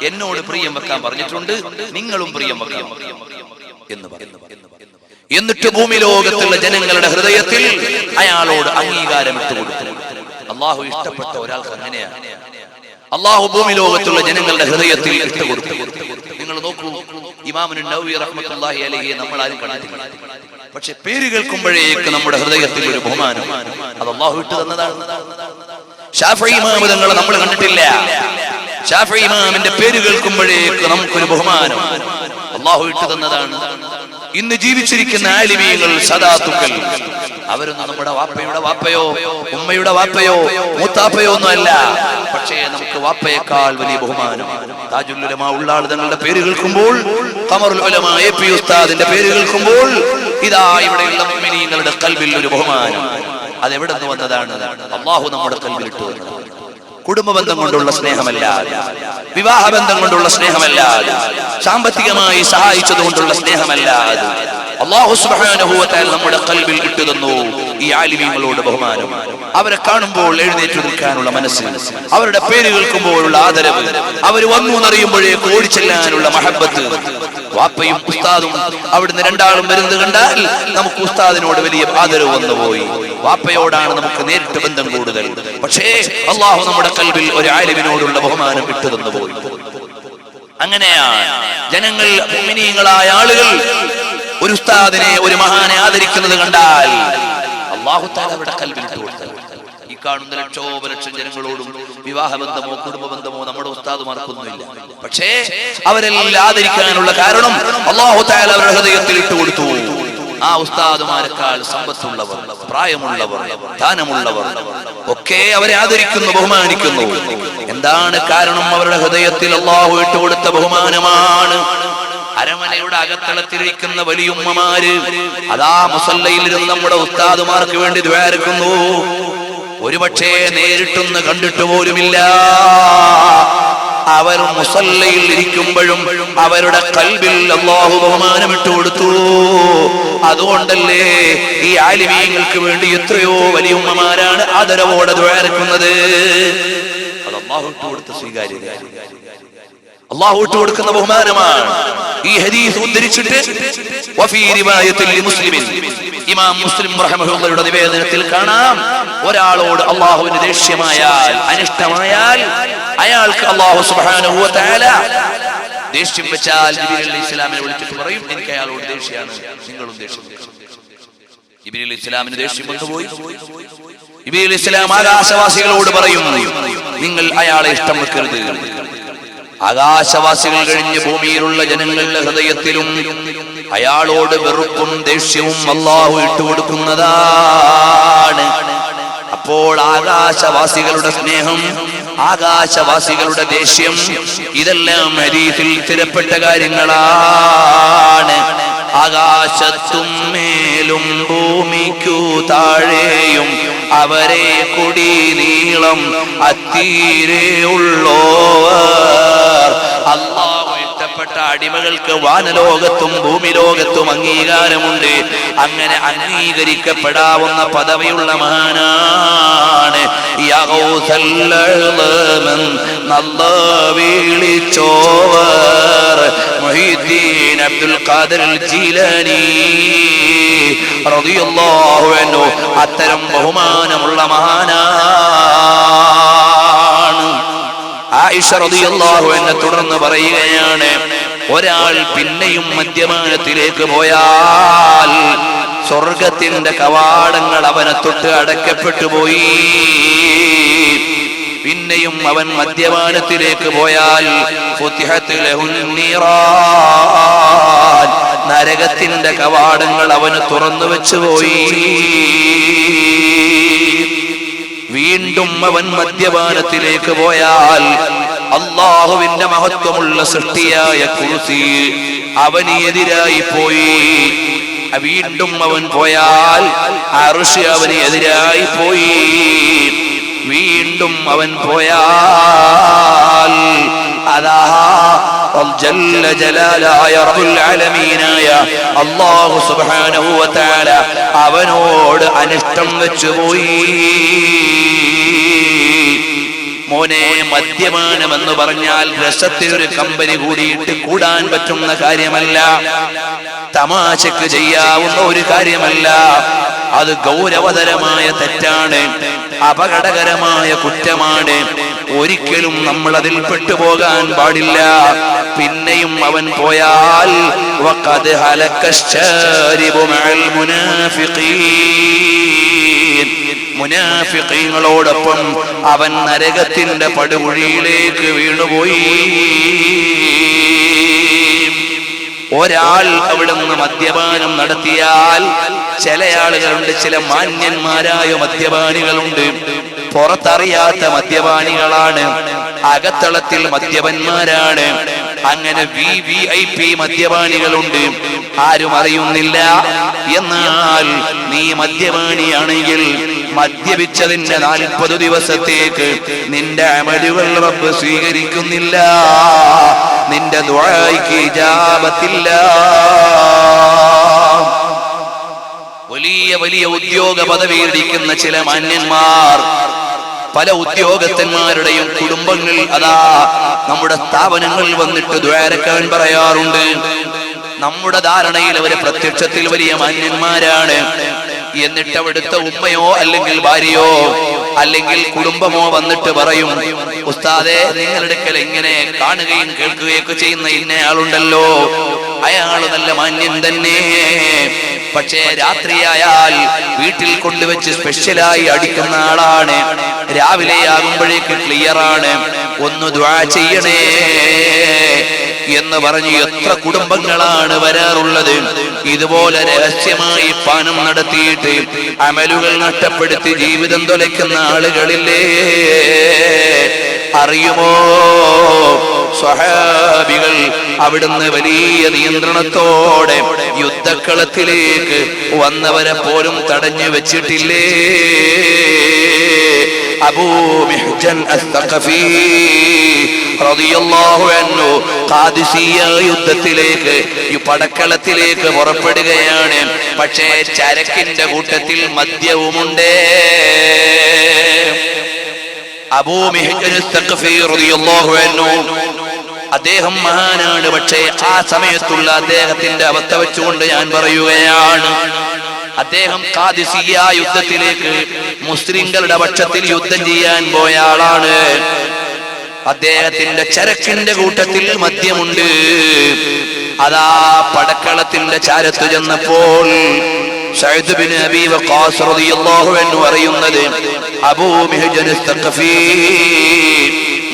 എന്നോട് പ്രിയം വെക്കാൻ പറഞ്ഞിട്ടുണ്ട്, നിങ്ങളും പ്രിയം വെക്കാം എന്ന് പറയുന്നു. എന്നിട്ട് ഭൂമി ലോകത്തുള്ള ജനങ്ങളുടെ ഹൃദയത്തിൽ അയാളോട് അംഗീകാരം ഇട്ടുകൊടുത്തു. അള്ളാഹു ഇഷ്ടപ്പെട്ട ഒരാൾക്ക് അങ്ങനെയാണ്. അള്ളാഹു ഭൂമി ലോകത്തുള്ള ജനങ്ങളുടെ ഹൃദയത്തിൽ ഇട്ടുകൊടുത്തു. നിങ്ങൾ നോക്കൂ, ഇമാമുൻ നവവി റഹ്മത്തുള്ളാഹി അലൈഹി നമ്മൾ ആരും കണ്ടിട്ടില്ല. പക്ഷെ പേര് കേൾക്കുമ്പോഴേക്ക് നമ്മുടെ ഹൃദയത്തിൽ ഒരു ബഹുമാനം, അത് അള്ളാഹു ഇട്ടു തന്നതാണ്. ശാഫഈ ഇമാം തങ്ങളെ നമ്മൾ കണ്ടിട്ടില്ല. ശാഫഈ ഇമാമിന്റെ പേര് കേൾക്കുമ്പോഴേക്ക് നമുക്കൊരു ബഹുമാനം, അള്ളാഹു ഇട്ടു തന്നതാണ്. ഇന്ന് ജീവിച്ചിരിക്കുന്ന ആലിമീങ്ങൾ, സദാത്തുക്കൾ, അവരൊന്നും നമ്മുടെ വാപ്പയുടെ വാപ്പയോ ഉമ്മയുടെ വാപ്പയോ മൂത്താപ്പയോ ഒന്നും അല്ല. പക്ഷേ നമുക്ക് വാപ്പയേക്കാൾ വലിയ ബഹുമാനം. താജുൽ ഉലമാ ഉള്ളാൾ തങ്ങളുടെ പേര് കേൾക്കുമ്പോൾ, ഖമറുൽ ഉലമാ എ പി ഉസ്താദിന്റെ പേര് കേൾക്കുമ്പോൾ, ഇതാ ഇവിടെയുള്ള മുഅ്മിനീങ്ങളുടെ ഖൽബിൽ ഒരു ബഹുമാനം. അതെവിടെ നിന്ന് വന്നതാണ്? അല്ലാഹു നമ്മുടെ ഖൽബിൽ ഇട്ടു തന്നതാണ്. കുടുംബബന്ധം കൊണ്ടുള്ള സ്നേഹമല്ലാതെ, വിവാഹബന്ധം കൊണ്ടുള്ള സ്നേഹമല്ലാതെ, സാമ്പത്തികമായി സഹായിച്ചതുകൊണ്ടുള്ള സ്നേഹമല്ലാതെ, അല്ലാഹു സുബ്ഹാനഹു വ തആല നമ്മുടെ ഖൽബിൽ ഇട്ടു തന്നു ഈ ആലിമീങ്ങളോട് ബഹുമാനം. അവരെ കാണുമ്പോൾ എഴുന്നേറ്റ് നിൽക്കാനുള്ള മനസ്സ്, അവരുടെ പേര് കേൾക്കുമ്പോഴുള്ള ആദരവ്, അവർ വന്നു എന്നറിയുമ്പോഴേക്ക് ഓടിച്ചെല്ലാനുള്ള മഹബത്ത്. വാപ്പയും ഉസ്താദും അവിടുന്ന് രണ്ടാളും വരുന്നത് കണ്ടാൽ നമുക്ക് ഉസ്താദിനോട് വലിയ ആദരവ് വന്നുപോയി. വാപ്പയോടാണ് നമുക്ക് നേരിട്ട് ബന്ധം കൂടുതൽ. പക്ഷേ അള്ളാഹു നമ്മുടെ ഖൽബിൽ ഒരു ആലിമിനോടുള്ള ബഹുമാനം ഇട്ടു തന്നുപോയി. അങ്ങനെയാണ് ജനങ്ങൾ, മുഅ്മിനീങ്ങളായ ആളുകൾ ഒരു ഉസ്താദിനെ, ഒരു മഹാനെ ആദരിക്കുന്നത് കണ്ടാൽ അല്ലാഹു തആല അവരുടെ ഖൽബിൽ ഇട്ടു കൊടുത്തത്. ഈ കാണുന്ന ലക്ഷോപലക്ഷം ജനങ്ങളോടും വിവാഹബന്ധമോ കുടുംബബന്ധമോ നമ്മുടെ ഉസ്താദുമാർക്കൊന്നുമില്ല. പക്ഷേ അവരെല്ലാം ആദരിക്കാനുള്ള കാരണം അല്ലാഹു തആല അവരുടെ ഹൃദയത്തിൽ ഇട്ടു കൊടുത്തു. ആ ഉസ്താദുമാരെക്കാൾ സമ്പത്തുള്ളവർ, പ്രായമുള്ളവർ, ദാനമുള്ളവർ ഒക്കെ അവരെ ആദരിക്കുന്നു, ബഹുമാനിക്കുന്നു. എന്താണ് കാരണം? അവരുടെ ഹൃദയത്തിൽ അല്ലാഹു ഇട്ടുകൊടുത്ത ബഹുമാനമാണ്. അരമനയുടെ അകത്തളത്തിലിരിക്കുന്ന വലിയുമ്മമാര് അതാ മുസല്ലയിലിരുന്ന് നമ്മുടെ ഉസ്താദുമാർക്ക് വേണ്ടി ദ്വാരക്കുന്നു. ഒരുപക്ഷേ നേരിട്ടൊന്ന് കണ്ടിട്ട് പോലുമില്ല. അവർ മുസല്ലയിൽ ഇരിക്കുമ്പോഴും അവരുടെ ഖൽബിൽ അല്ലാഹു ബഹുമാനം ഇട്ടു കൊടുത്തു. അതുകൊണ്ടല്ലേ ഈ ആലിമീങ്ങൾക്ക് വേണ്ടി എത്രയോ വലിയ ഉമ്മമാരാണ് ആദരവോടെ ദ്വാരക്കുന്നത്. അത് അല്ലാഹു ഇട്ടു കൊടുത്ത സ്വീകാര്യത, അല്ലാഹു ഇട്ടു കൊടുക്കുന്ന ബഹുമാനമാണ്. ഈ ഹദീസ് ഉദ്ധരിച്ചിട്ട് വഫീ റിവായത്തിൽ ലിമുസ്ലിമിൻ, ഇമാം മുസ്ലിം റഹ്മഹുള്ളാഹിയുടെ നിവേദനത്തിൽ കാണാം, ഒരാളോട് അല്ലാഹുവിന് ദേഷ്യമായാൽ, അനിഷ്ടമായാൽ, അയാൾക്ക് അല്ലാഹു സുബ്ഹാനഹു വ തആല ദേഷ്യം വെച്ചാൽ ജിബ്രീൽ അലൈഹിസ്സലാമിനെ വിളിച്ചിട്ട് പറയും, എനിക്ക് അയാളോട് ദേഷ്യമാണ്, നിങ്ങളും ദേഷ്യം. ജിബ്രീൽ അലൈഹിസ്സലാമിന് ദേഷ്യം വന്നുപോയി. ജിബ്രീൽ അലൈഹിസ്സലാം ആകാശവാസികളോട് പറയും, നിങ്ങൾ അയാളെ ഇഷ്ടം വെക്കരുത്. ആകാശവാസികൾ കഴിഞ്ഞ് ഭൂമിയിലുള്ള ജനങ്ങളുടെ ഹൃദയത്തിലും അയാളോട് വെറുപ്പും ദേഷ്യവും അല്ലാഹു ഇട്ടുകൊടുക്കുന്നതാണ്. അപ്പോൾ ആകാശവാസികളുടെ സ്നേഹം, ആകാശവാസികളുടെ ദേഷ്യം, ഇതെല്ലാം ഹദീസിൽ സ്ഥിരപ്പെട്ട കാര്യങ്ങളാണ്. ആകാശത്തും മേലും ഭൂമിക്കു താഴെയും അവരെ കൊടി നീളം അത്തീരെ ഉള്ളോവർ. അല്ലാഹു ഇഷ്ടപ്പെട്ട അടിമകൾക്ക് വാനലോകത്തും ഭൂമി ലോകത്തും അംഗീകാരമുണ്ട്. അങ്ങനെ അംഗീകരിക്കപ്പെടാവുന്ന പദവിയുള്ള മഹാനാണ്. വിളിച്ചോവർ മുഹീദ്ദീൻ അബ്ദുൽ ഖാദിർ ജീലാനി റളിയല്ലാഹു അൻഹു അത്തരം ബഹുമാനമുള്ള മഹാനാണ്. ആയിഷ റളിയല്ലാഹു അൻഹ തുടർന്ന് പറയുകയാണ്, ഒരാൾ പിന്നെയും മദ്യപാനത്തിലേക്ക് പോയാൽ സ്വർഗത്തിന്റെ കവാടങ്ങൾ അവനെ തൊട്ട് അടക്കപ്പെട്ടു പോയി. പിന്നെയും അവൻ മദ്യപാനത്തിലേക്ക് പോയാൽ ഫുതിഹത് ലഹുൻ നീറാൻ, നരകത്തിന്റെ കവാടങ്ങൾ അവന് തുറന്നു വെച്ചുപോയി. വീണ്ടും അവൻ മദ്യപാനത്തിലേക്ക് പോയാൽ അല്ലാഹുവിന്റെ മഹത്വമുള്ള സൃഷ്ടിയായ കുർസി അവന് എതിരായി പോയി. വീണ്ടും അവൻ പോയാൽ അർശ് അവന് എതിരായി പോയി. വീണ്ടും അവൻ പോയാൽ അതാ ജല്ല ജലാലായ റബ്ബുൽ ആലമീനായ അല്ലാഹു സുബ്ഹാനഹു വ തആല അവനോട് അനിഷ്ടം വെച്ചുപോയി. മോനെ, മദ്യപാനം എന്ന് പറഞ്ഞാൽ രസത്തിനൊരു കമ്പനി കൂടിയിട്ട് കൂടാൻ പറ്റുന്ന കാര്യമല്ല, തമാശക്ക് ചെയ്യാവുന്ന ഒരു കാര്യമല്ല. അത് ഗൗരവതരമായ തെറ്റാണ്, അപകടകരമായ കുറ്റമാണ്. ഒരിക്കലും നമ്മൾ അതിൽ പെട്ടുപോകാൻ പാടില്ല. പിന്നെയും അവൻ പോയാൽ വഖദ് ഹലക്കശ്ശാരിബു മഅൽ മുനാഫിഖീൻ, മുനാഫിഖീങ്ങളോടൊപ്പം അവൻ നരകത്തിന്റെ പടുകുഴിയിലേക്ക് വീണുപോയി. ഒരാൾ അവിടുന്ന് മദ്യപാനം നടത്തിയാൽ, ചില ആളുകളുണ്ട്, ചില മാന്യന്മാരായ മദ്യപാനികളുണ്ട്, പുറത്തറിയാത്ത മദ്യപാനികളാണ്, അകത്തളത്തിൽ മദ്യപന്മാരാണ്. അങ്ങനെ VIP മദ്യപാനികളുണ്ട്, ആരും അറിയുന്നില്ല. എന്നാൽ നീ മദ്യപാനിയാണെങ്കിൽ മദ്യപിച്ചതിന്റെ 40 ദിവസത്തേക്ക് നിന്റെ അമലുകൾ റബ്ബ് സ്വീകരിക്കുന്നില്ല, നിന്റെ ദുആയ്ക്ക് ഇജാബത്തില്ല. വലിയ വലിയ ഉദ്യോഗ പദവിയിലിരിക്കുന്ന ചില മാന്യന്മാർ, പല ഉദ്യോഗസ്ഥന്മാരുടെയും കുടുംബങ്ങൾ അതാ നമ്മുടെ സ്ഥാപനങ്ങളിൽ വന്നിട്ട് ദ്വാരക്കാൻ പറയാറുണ്ട്. നമ്മുടെ ധാരണയിൽ അവര് പ്രത്യക്ഷത്തിൽ വലിയ മാന്യന്മാരാണ്. എന്നിട്ട് അവിടുത്തെ ഉമ്മയോ അല്ലെങ്കിൽ ഭാര്യയോ അല്ലെങ്കിൽ കുടുംബമോ വന്നിട്ട് പറയും, ഉസ്താദേ, നിങ്ങളുടെ അടുക്കൽ ഇങ്ങനെ കാണുകയും കേൾക്കുകയൊക്കെ ചെയ്യുന്ന ഇന്നയാളുണ്ടല്ലോ, അയാൾ നല്ല മാന്യൻ തന്നെ, പക്ഷേ രാത്രിയായാൽ വീട്ടിൽ കൊണ്ടുവച്ച് സ്പെഷ്യലായി അടിക്കുന്ന ആളാണ്, രാവിലെ ആകുമ്പോഴേക്ക് ക്ലിയറാണ്, ഒന്ന് ദുആ ചെയ്യണേ എന്ന് പറഞ്ഞ് എത്ര കുടുംബങ്ങളാണ് വരാറുള്ളത്. ഇതുപോലെ രഹസ്യമായി പാനം നടത്തിയിട്ട് അമലുകൾ നഷ്ടപ്പെടുത്തി ജീവിതം തുലയ്ക്കുന്ന ആളുകളില്ലേ? അറിയുമോ, സ്വഹാബികൾ അവിടുന്ന് വലിയ നിയന്ത്രണത്തോടെ യുദ്ധക്കളത്തിലേക്ക് വന്നവരെ പോലും തടഞ്ഞു വെച്ചിട്ടില്ലേ? അബൂ മിഹ്ജൻ അസ്തഖഫി റളിയല്ലാഹു അൻഹു ഖാദിസിയ യുദ്ധത്തിലേക്ക്, ഈ പടക്കളത്തിലേക്ക് പുറപ്പെടുകയാണ്. പക്ഷേ ചരക്കിന്റെ കൂട്ടത്തിൽ മദ്യവുമുണ്ട്. അബൂ മിഹ്ജൻ അസ്തഖഫി റളിയല്ലാഹു അൻഹു അദ്ദേഹം മഹാനാണ്. പക്ഷേ ആ സമയത്തുള്ള അദ്ദേഹത്തിന്റെ അവസ്ഥ വെച്ചുകൊണ്ട് ഞാൻ പറയുകയാണ്, അദ്ദേഹം ഖാദിസിയ യുദ്ധത്തിലേക്ക് മുസ്ലിങ്ങളുടെ പക്ഷത്തിൽ യുദ്ധം ചെയ്യാൻ പോയ ആളാണ്. അദ്ദേഹത്തിന്റെ ചരക്കിന്റെ കൂട്ടത്തിൽ മദ്യമുണ്ട്. അതാ പടക്കളത്തിന്റെ ചാരത്തു ചെന്നപ്പോൾ സഅദ് ബിൻ അബീ വഖാസ് റളിയല്ലാഹു അൻഹു പറയുന്നത്, അബൂ മിഹ്ജൻ അസ്തഖഫി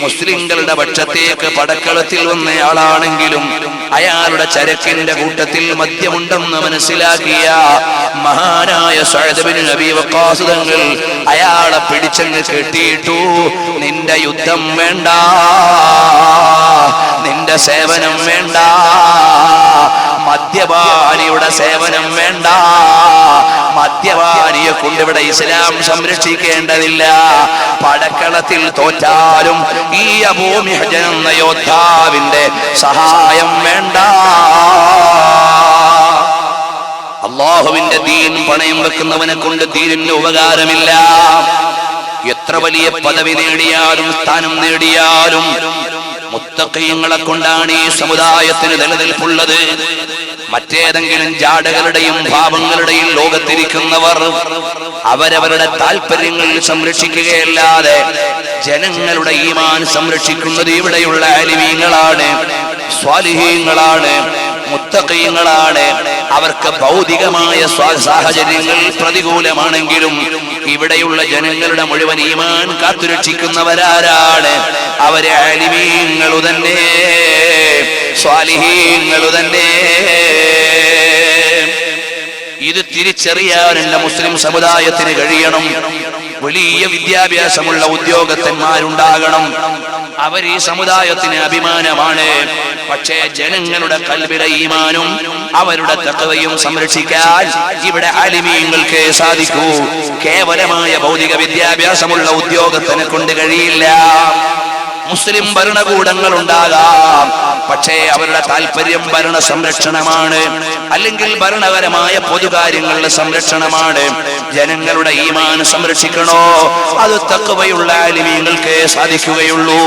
മുസ്ലിങ്ങളുടെ പക്ഷത്തേക്ക് പടക്കളത്തിൽ വന്നയാളാണെങ്കിലും അയാളുടെ ചരക്കിന്റെ കൂട്ടത്തിൽ മദ്യമുണ്ടെന്ന് മനസ്സിലാക്കിയ മഹാനായ സഅദ് ബിൻ അബീ വഖാസ് തങ്ങൾ അയാളെ പിടിച്ചങ്ങ് കെട്ടിയിട്ടു. നിന്റെ യുദ്ധം വേണ്ട, നിന്റെ സേവനം വേണ്ട, മദ്യപാനിയുടെ സേവനം വേണ്ട, മദ്യപാനിയെ കൊണ്ടിവിടെ ഇസ്ലാം സംരക്ഷിക്കേണ്ടതില്ല. പടക്കളത്തിൽ തോറ്റാലും ഈ അബൂ മിഹ്ജൻ എന്ന യോദ്ധാവിന്റെ സഹായം വേണ്ട. അല്ലാഹുവിന്റെ ദീൻ പണയം വെക്കുന്നവനെ കൊണ്ട് ദീനിന് ഉപകാരമില്ല. എത്ര വലിയ പദവി നേടിയാലും സ്ഥാനം നേടിയാലും മുത്തഖീങ്ങളെ കൊണ്ടാണ് ഈ സമുദായത്തിന് നിലനിൽപ്പുള്ളത്. മറ്റേതെങ്കിലും ജാടകളുടെയും ഭാവങ്ങളുടെയും ലോകത്തിരിക്കുന്നവർ അവരവരുടെ താല്പര്യങ്ങൾ സംരക്ഷിക്കുകയല്ലാതെ ജനങ്ങളുടെ ഈമാൻ സംരക്ഷിക്കുന്നത് ഇവിടെയുള്ള ആലിമീങ്ങളാണ്, സ്വാലിഹീങ്ങളാണ്, മുത്തഖീങ്ങളാണ്. അവർക്ക് ഭൗതികമായ സാഹചര്യങ്ങൾ പ്രതികൂലമാണെങ്കിലും ഇവിടെയുള്ള ജനങ്ങളുടെ മുഴുവൻ ഈമാൻ കാത്തുരക്ഷിക്കുന്നവരാരാണ്? അവരെ ആലിമീങ്ങളു തന്നെ, സ്വാലിഹീങ്ങളു തന്നെ. ഇത് തിരിച്ചറിയാൻ എന്റെ മുസ്ലിം സമുദായത്തിന് കഴിയണം. വലിയ വിദ്യാഭ്യാസമുള്ള ഉദ്യോഗസ്ഥന്മാരുണ്ടാകണം. അവർ ഈ സമുദായത്തിന് അഭിമാനമാണ്. പക്ഷേ ജനങ്ങളുടെ ഖൽബിലെ ഈമാനും അവരുടെ തഖ്വയും സംരക്ഷിക്കാൻ ഇവിടെ ആലിമീങ്ങൾക്ക് സാധിക്കൂ. കേവലമായ ഭൗതിക വിദ്യാഭ്യാസമുള്ള ഉദ്യോഗസ്ഥനെ കൊണ്ട് കഴിയില്ല. മുസ്ലിം ഭരണകൂടങ്ങൾ ഉണ്ടാകാം, പക്ഷേ അവരുടെ താല്പര്യം ഭരണ സംരക്ഷണമാണ്, അല്ലെങ്കിൽ ഭരണപരമായ പൊതുകാര്യങ്ങളുടെ സംരക്ഷണമാണ്. ജനങ്ങളുടെ ഈമാൻ സംരക്ഷിക്കണോ, അത് തഖ്വയുള്ള ആലിമീങ്ങൾക്ക് സാധിക്കുകയുള്ളൂ.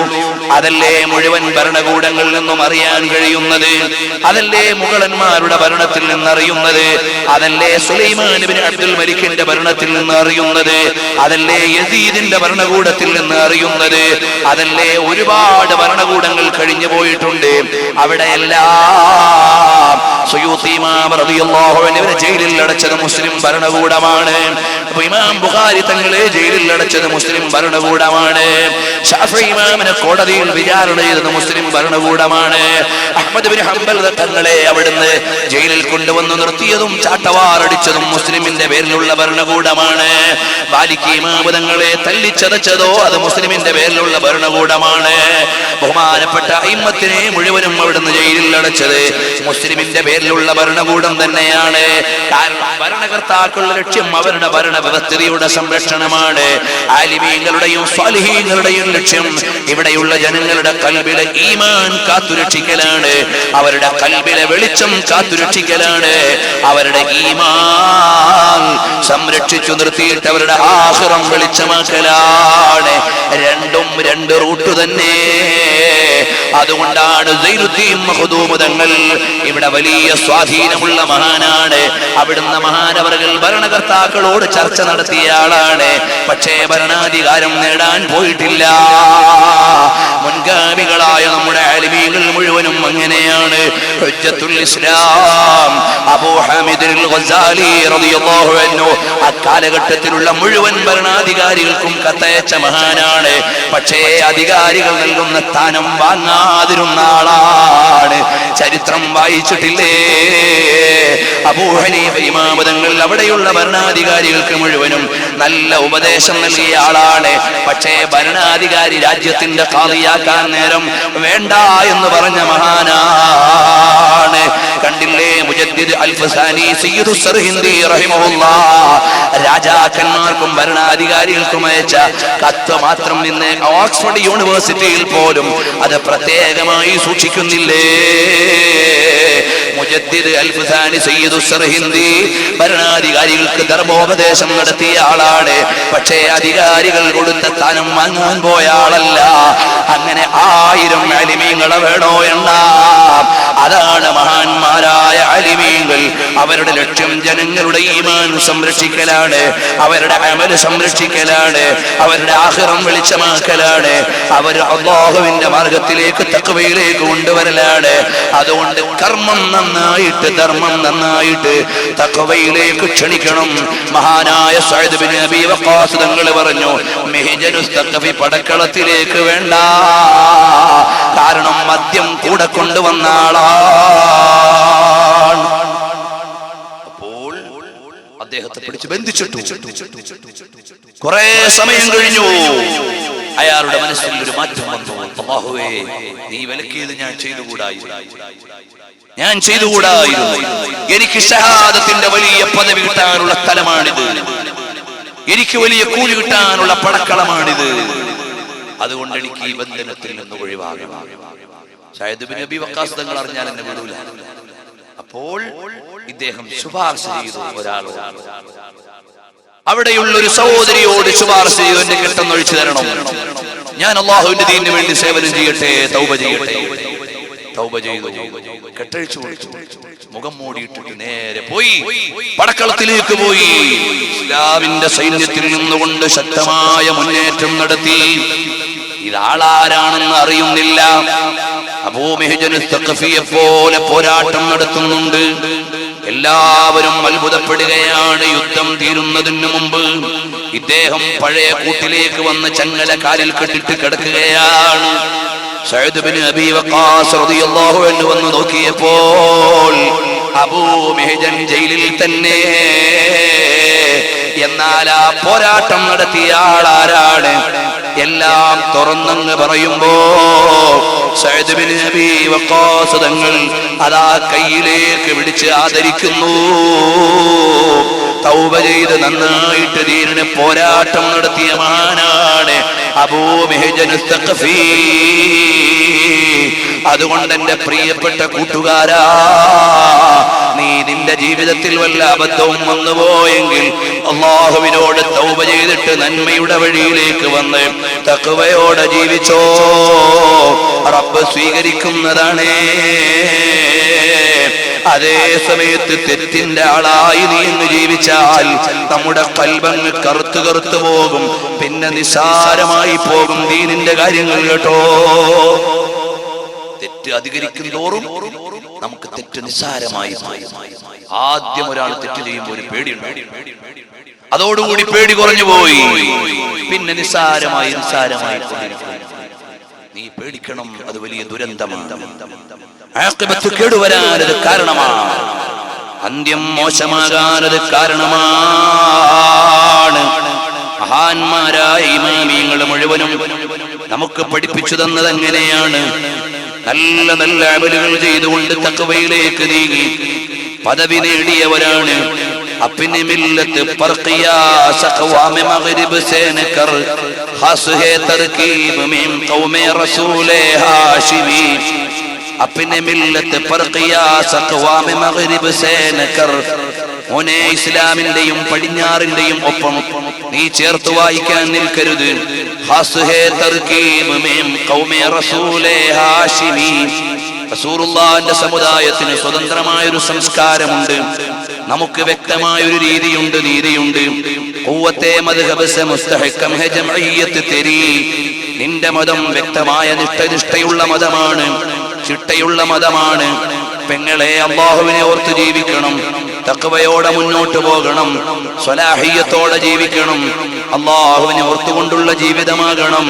അതല്ലേ മുഴുവൻ ഭരണകൂടങ്ങളിൽ നിന്നും അറിയാൻ കഴിയുന്നത്, അതല്ലേ മുഗളന്മാരുടെ ഭരണത്തിൽ നിന്ന് അറിയുന്നത്, അതല്ലേ സുലൈമാൻ ഇബ്നു അബ്ദുൽ മലിക്കിന്റെ ഭരണത്തിൽ നിന്ന് അറിയുന്നത്, അതല്ലേ യസീദിന്റെ ഭരണകൂടത്തിൽ നിന്ന് അറിയുന്നത്, അതല്ലേ ഒരുപാട് ഭരണകൂടങ്ങൾ കഴിഞ്ഞു പോയിട്ടുണ്ട്. അവിടെയെല്ലാം സുയൂത്തി ഇമാം റളിയല്ലാഹു അൻഹു ജയിലിൽ അടച്ചത് മുസ്ലിം ഭരണകൂടമാണ്. ഇമാം ബുഖാരി തങ്ങളെ ജയിലിൽ അടച്ചത് മുസ്ലിം ഭരണകൂടമാണ്. ശാഫിഈ ഇമാമിനെ കോടതിയിൽ വിചാരണ ചെയ്തത് മുസ്ലിം ഭരണകൂടമാണ്. അഹ്മദ് ബിൻ ഹംബൽ തങ്ങളെ അവിടുന്ന് ജയിലിൽ കൊണ്ടുവന്ന് നിർത്തിയതും ചാട്ടവാറടിച്ചതും മുസ്ലിമിന്റെ പേരിലുള്ള ഭരണകൂടമാണ്. മാലിക് ഇമാം തങ്ങളെ തല്ലിച്ചതച്ചതോ അത് മുസ്ലിമിന്റെ പേരിലുള്ള ഭരണകൂടമാണ്. ബഹുമാനപ്പെട്ട അയിമ്മത്തിനെ മുഴുവനും അവിടുന്ന് ജയിലിൽ അടച്ചത് മുസ്ലിമിന്റെ പേരിലുള്ള ഭരണകൂടം തന്നെയാണ്. കാരണം ഭരണകർത്താക്കളുടെ ലക്ഷ്യം അവരുടെ ഭരണ വ്യവസ്ഥയുടെ സംരക്ഷണമാണ്. ആലിമീങ്ങളുടെയും സ്വാലിഹീങ്ങളുടെയും ലക്ഷ്യം ഇവിടെയുള്ള ജനങ്ങളുടെ ഖൽബിലെ ഈമാൻ കാത്തുരക്ഷിക്കലാണ്, അവരുടെ ഖൽബിലെ വെളിച്ചം കാത്തുരക്ഷിക്കലാണ്, അവരുടെ ഈമാൻ സംരക്ഷിച്ചു നിർത്തിയിട്ട് അവരുടെ ആഖിറം വെളിച്ചമാക്കലാണ്. രണ്ടും രണ്ട് റൂട്ട് തന്നെ. അതുകൊണ്ടാണ് സൈനുദ്ദീൻ മഖ്ദൂം തങ്ങൾ ഇവിടെ വലിയ സ്വാധീനമുള്ള മഹാനാണ്. അവിടുന്ന് മഹാനവറുകൾ ഭരണകർത്താക്കളോട് ചർച്ച നടത്തിയ ആളാണ്, പക്ഷേ ഭരണാധികാരം നേടാൻ പോയിട്ടില്ല. മുൻഗാമികളായ നമ്മുടെ ആലിമീങ്ങൾ മുഴുവനും അങ്ങനെയാണ്. ഹുജ്ജത്തുൽ ഇസ്ലാം അബൂ ഹാമിദ് അൽ ഗസാലി റളിയല്ലാഹു അൻഹു അക്കാലഘട്ടത്തിലുള്ള മുഴുവൻ ഭരണാധികാരികൾക്കും കത്തയച്ച മഹാനാണ്. പക്ഷേ അധികാരികൾ നൽകുന്ന സ്ഥാനം വാങ്ങാതിരുന്ന ആളാണ്. ചരിത്രം വായിച്ചിട്ടില്ലേ? അബൂ ഹനീഫ ഇമാം തങ്ങൾ അവിടെയുള്ള ഭരണാധികാരികൾക്ക് മുഴുവനും നല്ല ഉപദേശം നൽകിയ ആളാണ്. പക്ഷേ ഭരണാധികാരി രാജ്യത്തിന്റെ ഖാദിയാക്കാൻ നേരം വേണ്ട എന്ന് പറഞ്ഞ മഹാനാണ്. കണ്ടില്ലേ മുജദ്ദിദ് അൽഫസാനി സയ്യിദു സർഹിന്ദി റഹിമഹുല്ലാഹ് രാജാക്കന്മാർക്കും ഭരണാധികാരികൾക്കും അയച്ച കത്ത് മാത്രം ഇന്ന് ഓക്സ്ഫോർഡ് യൂണിവേഴ്സിറ്റിയിൽ പോലും അത് പ്രത്യേകമായി സൂക്ഷിക്കുന്നില്ലേ? മുജദ്ദിദ് അൽഫസാനി സയ്യിദു സർഹിന്ദി ഭരണാധികാരികൾക്ക് ധർമ്മോപദേശം നടത്തിയ ആളാണ്. പക്ഷേ അധികാരികൾ കൊടുത്ത സ്ഥാനം വാങ്ങാൻ പോയ ആളല്ല. അങ്ങനെ 1000 ആലിമീങ്ങളെ വേണോ എണ്ണാം. അതാണ് മഹാന്മാരായ ആലിമീങ്ങൾ. അവരുടെ ലക്ഷ്യം ജനങ്ങളുടെ ഈമാൻ സംരക്ഷിക്കലാണ്, അവരുടെ അമൽ സംരക്ഷിക്കലാണ്, അവരുടെ ആഖിറം വെളിച്ചമാക്കലാണ്, അവർ അല്ലാഹുവിന്റെ മാർഗത്തിലേക്ക് തഖ്വയിലേക്ക് കൊണ്ടുവരലാണ്. അതുകൊണ്ട് കർമ്മം നന്നായിട്ട് ധർമ്മം നന്നായിട്ട് തഖ്വയിലേക്ക് ക്ഷണിക്കണം. മഹാനായ സഅദ് ബിൻ അബീ വഖാസ് തങ്ങൾ പറഞ്ഞു, മിഹ്ജനുസ് തഖ്വി പടക്കളത്തിലേക്ക് വേണ്ട, കാരണം മദ്യം കൂടെ കൊണ്ടുവന്ന ആളാണ്. അപ്പോൾ അദ്ദേഹത്തെ പിടിച്ച് ബന്ധിച്ചിട്ടു. കുറെ സമയം കഴിഞ്ഞു. അയാളുടെ മനസ്സിൽ ഒരു മാറ്റം വന്നു. അല്ലാഹുവേ, നീ വിലക്കിയത് ഞാൻ ചെയ്തുകൂടായിരുന്നു. എനിക്ക് ഷഹാദത്തിന്റെ വലിയ പദവി കിട്ടാനുള്ള സ്ഥലമാണിത്, എനിക്ക് വലിയ കൂലി കിട്ടാനുള്ള പടക്കളമാണിത്. അതുകൊണ്ട് എനിക്ക് ഈ ബന്ധനത്തിൽ നിന്ന് ഒഴിവാകണം. സഅദ് ബിൻ അബീ വഖാസ് തങ്ങൾ അറിഞ്ഞാൽ എന്നെ വിടൂല. അപ്പോൾ ഇദ്ദേഹം ശുപാർശ ചെയ്തു ഒരാളോട്. അവിടെയുള്ള ഒരു സഹോദരിയോട് ശുപാർശ ചെയ്തു, എന്റെ കെട്ടെന്നൊഴിച്ചു തരണം, ഞാൻ അല്ലാഹുവിന്റെ ദീനിന് വേണ്ടി സേവനം ചെയ്യട്ടെ, തൗബ ചെയ്യട്ടെ. തൗബ ചെയ്തു, കെട്ടഴിച്ചു കൊടുത്തു, മുഖം മൂടിയിട്ടിട്ട് നേരെ പോയി പടക്കളത്തിലേക്ക് പോയി. ഇസ്ലാമിന്റെ സൈന്യത്തിൽ നിന്നുകൊണ്ട് ശക്തമായ മുന്നേറ്റം നടത്തി. ഇതാളാരാണെന്ന് അറിയുന്നില്ല. അബൂ മിഹ്ജൻ തഖഫിയെ പോലെ പോരാട്ടം നടത്തുന്നുണ്ട്. എല്ലാവരും അത്ഭുതപ്പെടുകയാണ്. യുദ്ധം തീരുന്നതിന് മുമ്പ് ഇദ്ദേഹം പഴയ കൂട്ടിലേക്ക് വന്ന് ചങ്ങല കാലിൽ കെട്ടിട്ട് കിടക്കുകയാണ്. സഅദ് ബിൻ അബീ വഖാസ് റളിയല്ലാഹു അൻഹു വന്ന് നോക്കിയപ്പോൾ അബൂ മിഹ്ജൻ ജയിലിൽ തന്നെ. എന്നാൽ ആ പോരാട്ടം നടത്തിയ ആളാരാണ്? എല്ലാം തുറന്നെന്ന് പറയുമ്പോ സഅദ് ബിൻ അബീ വഖാസ് തങ്ങൾ അതാ കയ്യിലേക്ക് പിടിച്ച് ആദരിക്കുന്നു. തൗബ ചെയ്ത് നന്നായിട്ട് ദീനിന് പോരാട്ടം നടത്തിയ മഹാനാണ് അബൂ മിഹ്ജൻ തഖഫി. അതുകൊണ്ട് എന്റെ പ്രിയപ്പെട്ട കൂട്ടുകാരാ, നീ നിന്റെ ജീവിതത്തിൽ വല്ല അബദ്ധവും വന്നുപോയെങ്കിൽ അല്ലാഹുവിനോട് തൗബ ചെയ്തിട്ട് നന്മയുടെ വഴിയിലേക്ക് വന്ന് തഖ്വയോടെ ജീവിച്ചോ, റബ്ബ് സ്വീകരിക്കുന്നതാണ്. അതേ സമയത്ത് തെറ്റിന്റെ ആളായി നീ ഇന്ന് ജീവിച്ചാൽ നമ്മുടെ ഖൽബങ്ങ് കറുത്തു കറുത്തു പോകും, പിന്നെ നിസാരമായി പോകും ദീനിന്റെ കാര്യങ്ങൾ കേട്ടോ. തെറ്റ് അധികരിക്കും തോറും നമുക്ക് തെറ്റ് നിസാരമായി. ആദ്യം ഒരാൾ തെറ്റ് ചെയ്യുമ്പോൾ ഒരു പേടിയുണ്ട്, അതോടുകൂടി പേടി കുറഞ്ഞു പോയി, പിന്നെ നിസാരമായി നീ പേടിക്കണം. അത് വലിയ ദുരന്തമാണ്. ആഖിബത്ത് കേടുവരാനത് കാരണമാണ്, അന്ത്യം മോശമാകാനത് കാരണമാണ്. മഹാന്മാരായ ഇമാമിയങ്ങൾ മുഴുവനും നമുക്ക് പഠിപ്പിച്ചു തന്നത് എങ്ങനെയാണ്? നല്ല നല്ല അമലുകൾ ചെയ്തുകൊണ്ട് തഖ്വയിലേക്ക് നീങ്ങി പദവി നേടിയവരാണ്. अपनी मिल्लत पर क़ियास क़वाम मग़रिब से न कर, ख़ास है तरकीब में क़ौमे रसूले हाशिमी. अपने मिल्लत पर क़ियास क़वाम मग़रिब से न कर, മോനെ ഇസ്ലാമിന്റെയും പടിഞ്ഞാറിന്റെയും ഒപ്പം നീ ചേർത്ത് വായിക്കാൻ നിൽക്കരുത്. ഖാസ് ഹേ തർകീബ് മിൻ ഖൗമി റസൂലേ ഹാഷിമി. റസൂലുള്ളാഹിന്റെ സമുദായത്തിന് സ്വതന്ത്രമായ ഒരു സംസ്കാരമുണ്ട്, നമുക്ക് വ്യക്തമായ ഒരു രീതിയുണ്ട്, നീതിയുണ്ട്. ഖുവത്തെ മദ്ഹബ് സെ മുസ്തഹകം ഹെ ജംഇയ്യത്ത് തെരി. നിന്റെ മതം വ്യക്തമായ നിഷ്ഠയുള്ള മതമാണ്, ചിട്ടയുള്ള മതമാണ്. പെങ്ങളെ, അല്ലാഹുവിനെ ഓർത്ത് ജീവിക്കണം, തഖ്വയോടെ മുന്നോട്ട് പോകണം, സ്വലാഹിയത്തോടെ ജീവിക്കണം, അല്ലാഹുവിനെ ഓർത്തുകൊണ്ടുള്ള ജീവിതമാകണം.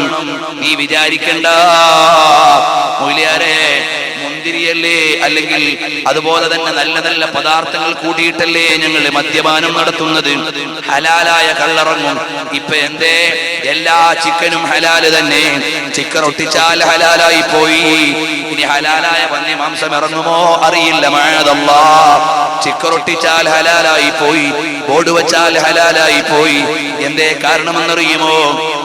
നീ വിചാരിക്കണ്ട മൗലിയാരെ മുന്തിരിയല്ലേ അല്ലെങ്കിൽ അതുപോലെ തന്നെ നല്ല നല്ല പദാർത്ഥങ്ങൾ കൂട്ടിയിട്ടല്ലേ ഞങ്ങൾ മദ്യപാനം നടത്തുന്നത്, ഹലാലായ കള്ളറങ്ങും. ഇപ്പൊ എന്തേ എല്ലാ ചിക്കനും ഹലാല് തന്നെ, ചിക്കൻ ഒട്ടിച്ചാൽ ഹലാലായി പോയി. ഇനി ഹലാലായ പന്നി മാംസം ഇറങ്ങുമോ അറിയില്ല. മഅദല്ലാഹ്, ചിക്കൻ ഒട്ടിച്ചാൽ ഹലാലായി പോയി, ബോർഡ് വെച്ചാൽ ഹലാലായി പോയി. എന്തേ കാരണമെന്നറിയുമോ?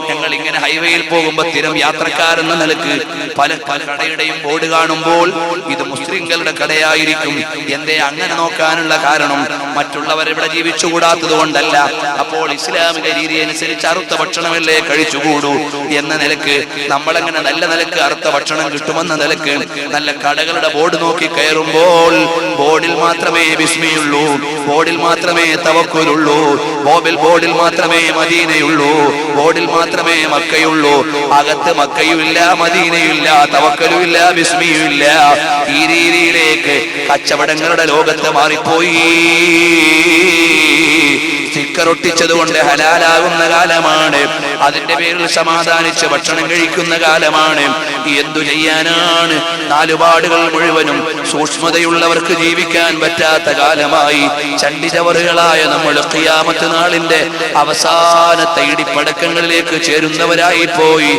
ഞങ്ങൾ ഇങ്ങനെ ഹൈവേയിൽ പോകുമ്പോ സ്ഥിരം യാത്രക്കാരെന്ന നിലക്ക് പല കടയുടെയും ബോർഡ് കാണുമ്പോൾ ഇത് മുസ്ലിങ്ങളുടെ കടയായിരിക്കും. എന്തേ അങ്ങനെ നോക്കാനുള്ള കാരണം? മറ്റുള്ളവർ ഇവിടെ ജീവിച്ചുകൂടാത്തത് കൊണ്ടല്ല. അപ്പോൾ ഇസ്ലാമിക രീതി അനുസരിച്ച് അറുത്ത ഭക്ഷണമല്ലേ കഴിച്ചുകൂടൂ എന്ന നിലക്ക് നമ്മളങ്ങനെ നല്ല നിലക്ക് അറുത്ത ഭക്ഷണം കിട്ടുമെന്ന നിലക്ക് നല്ല കടകളുടെ ബോർഡ് നോക്കി കയറുമ്പോൾ ബോർഡിൽ മാത്രമേ ബിസ്മിയുള്ളൂ, ബോർഡിൽ മാത്രമേ തവക്കുലുള്ളൂ, ബോർഡിൽ മാത്രമേ മദീനയുള്ളൂ, ബോർഡിൽ മാത്രമേ മക്കയുള്ളൂ. അകത്ത് മക്കയുമില്ല, മദീനയുമില്ല, തവക്കലുമില്ല, ബിസ്മിയുമില്ല. ഈ രീതിയിലേക്ക് കച്ചവടങ്ങളുടെ ലോകത്ത് മാറിപ്പോയി. സ്റ്റിക്കർ ഒട്ടിച്ചത് കൊണ്ട് ഹലാലാകുന്ന കാലമാണ്, അതിന്റെ പേരിൽ സമാധാനിച്ച് ഭക്ഷണം കഴിക്കുന്ന കാലമാണ്. എന്തു ചെയ്യാനാണ്? നാലുപാടുകൾ മുഴുവനും സൂക്ഷ്മതയുള്ളവർക്ക് ജീവിക്കാൻ പറ്റാത്ത കാലമായി. ചണ്ടിചവറുകളായ നമ്മൾ ഖിയാമത്ത് നാളിന്റെ അവസാനത്തെ ഇടിപ്പടക്കങ്ങളിലേക്ക് ചേരുന്നവരായി പോയി.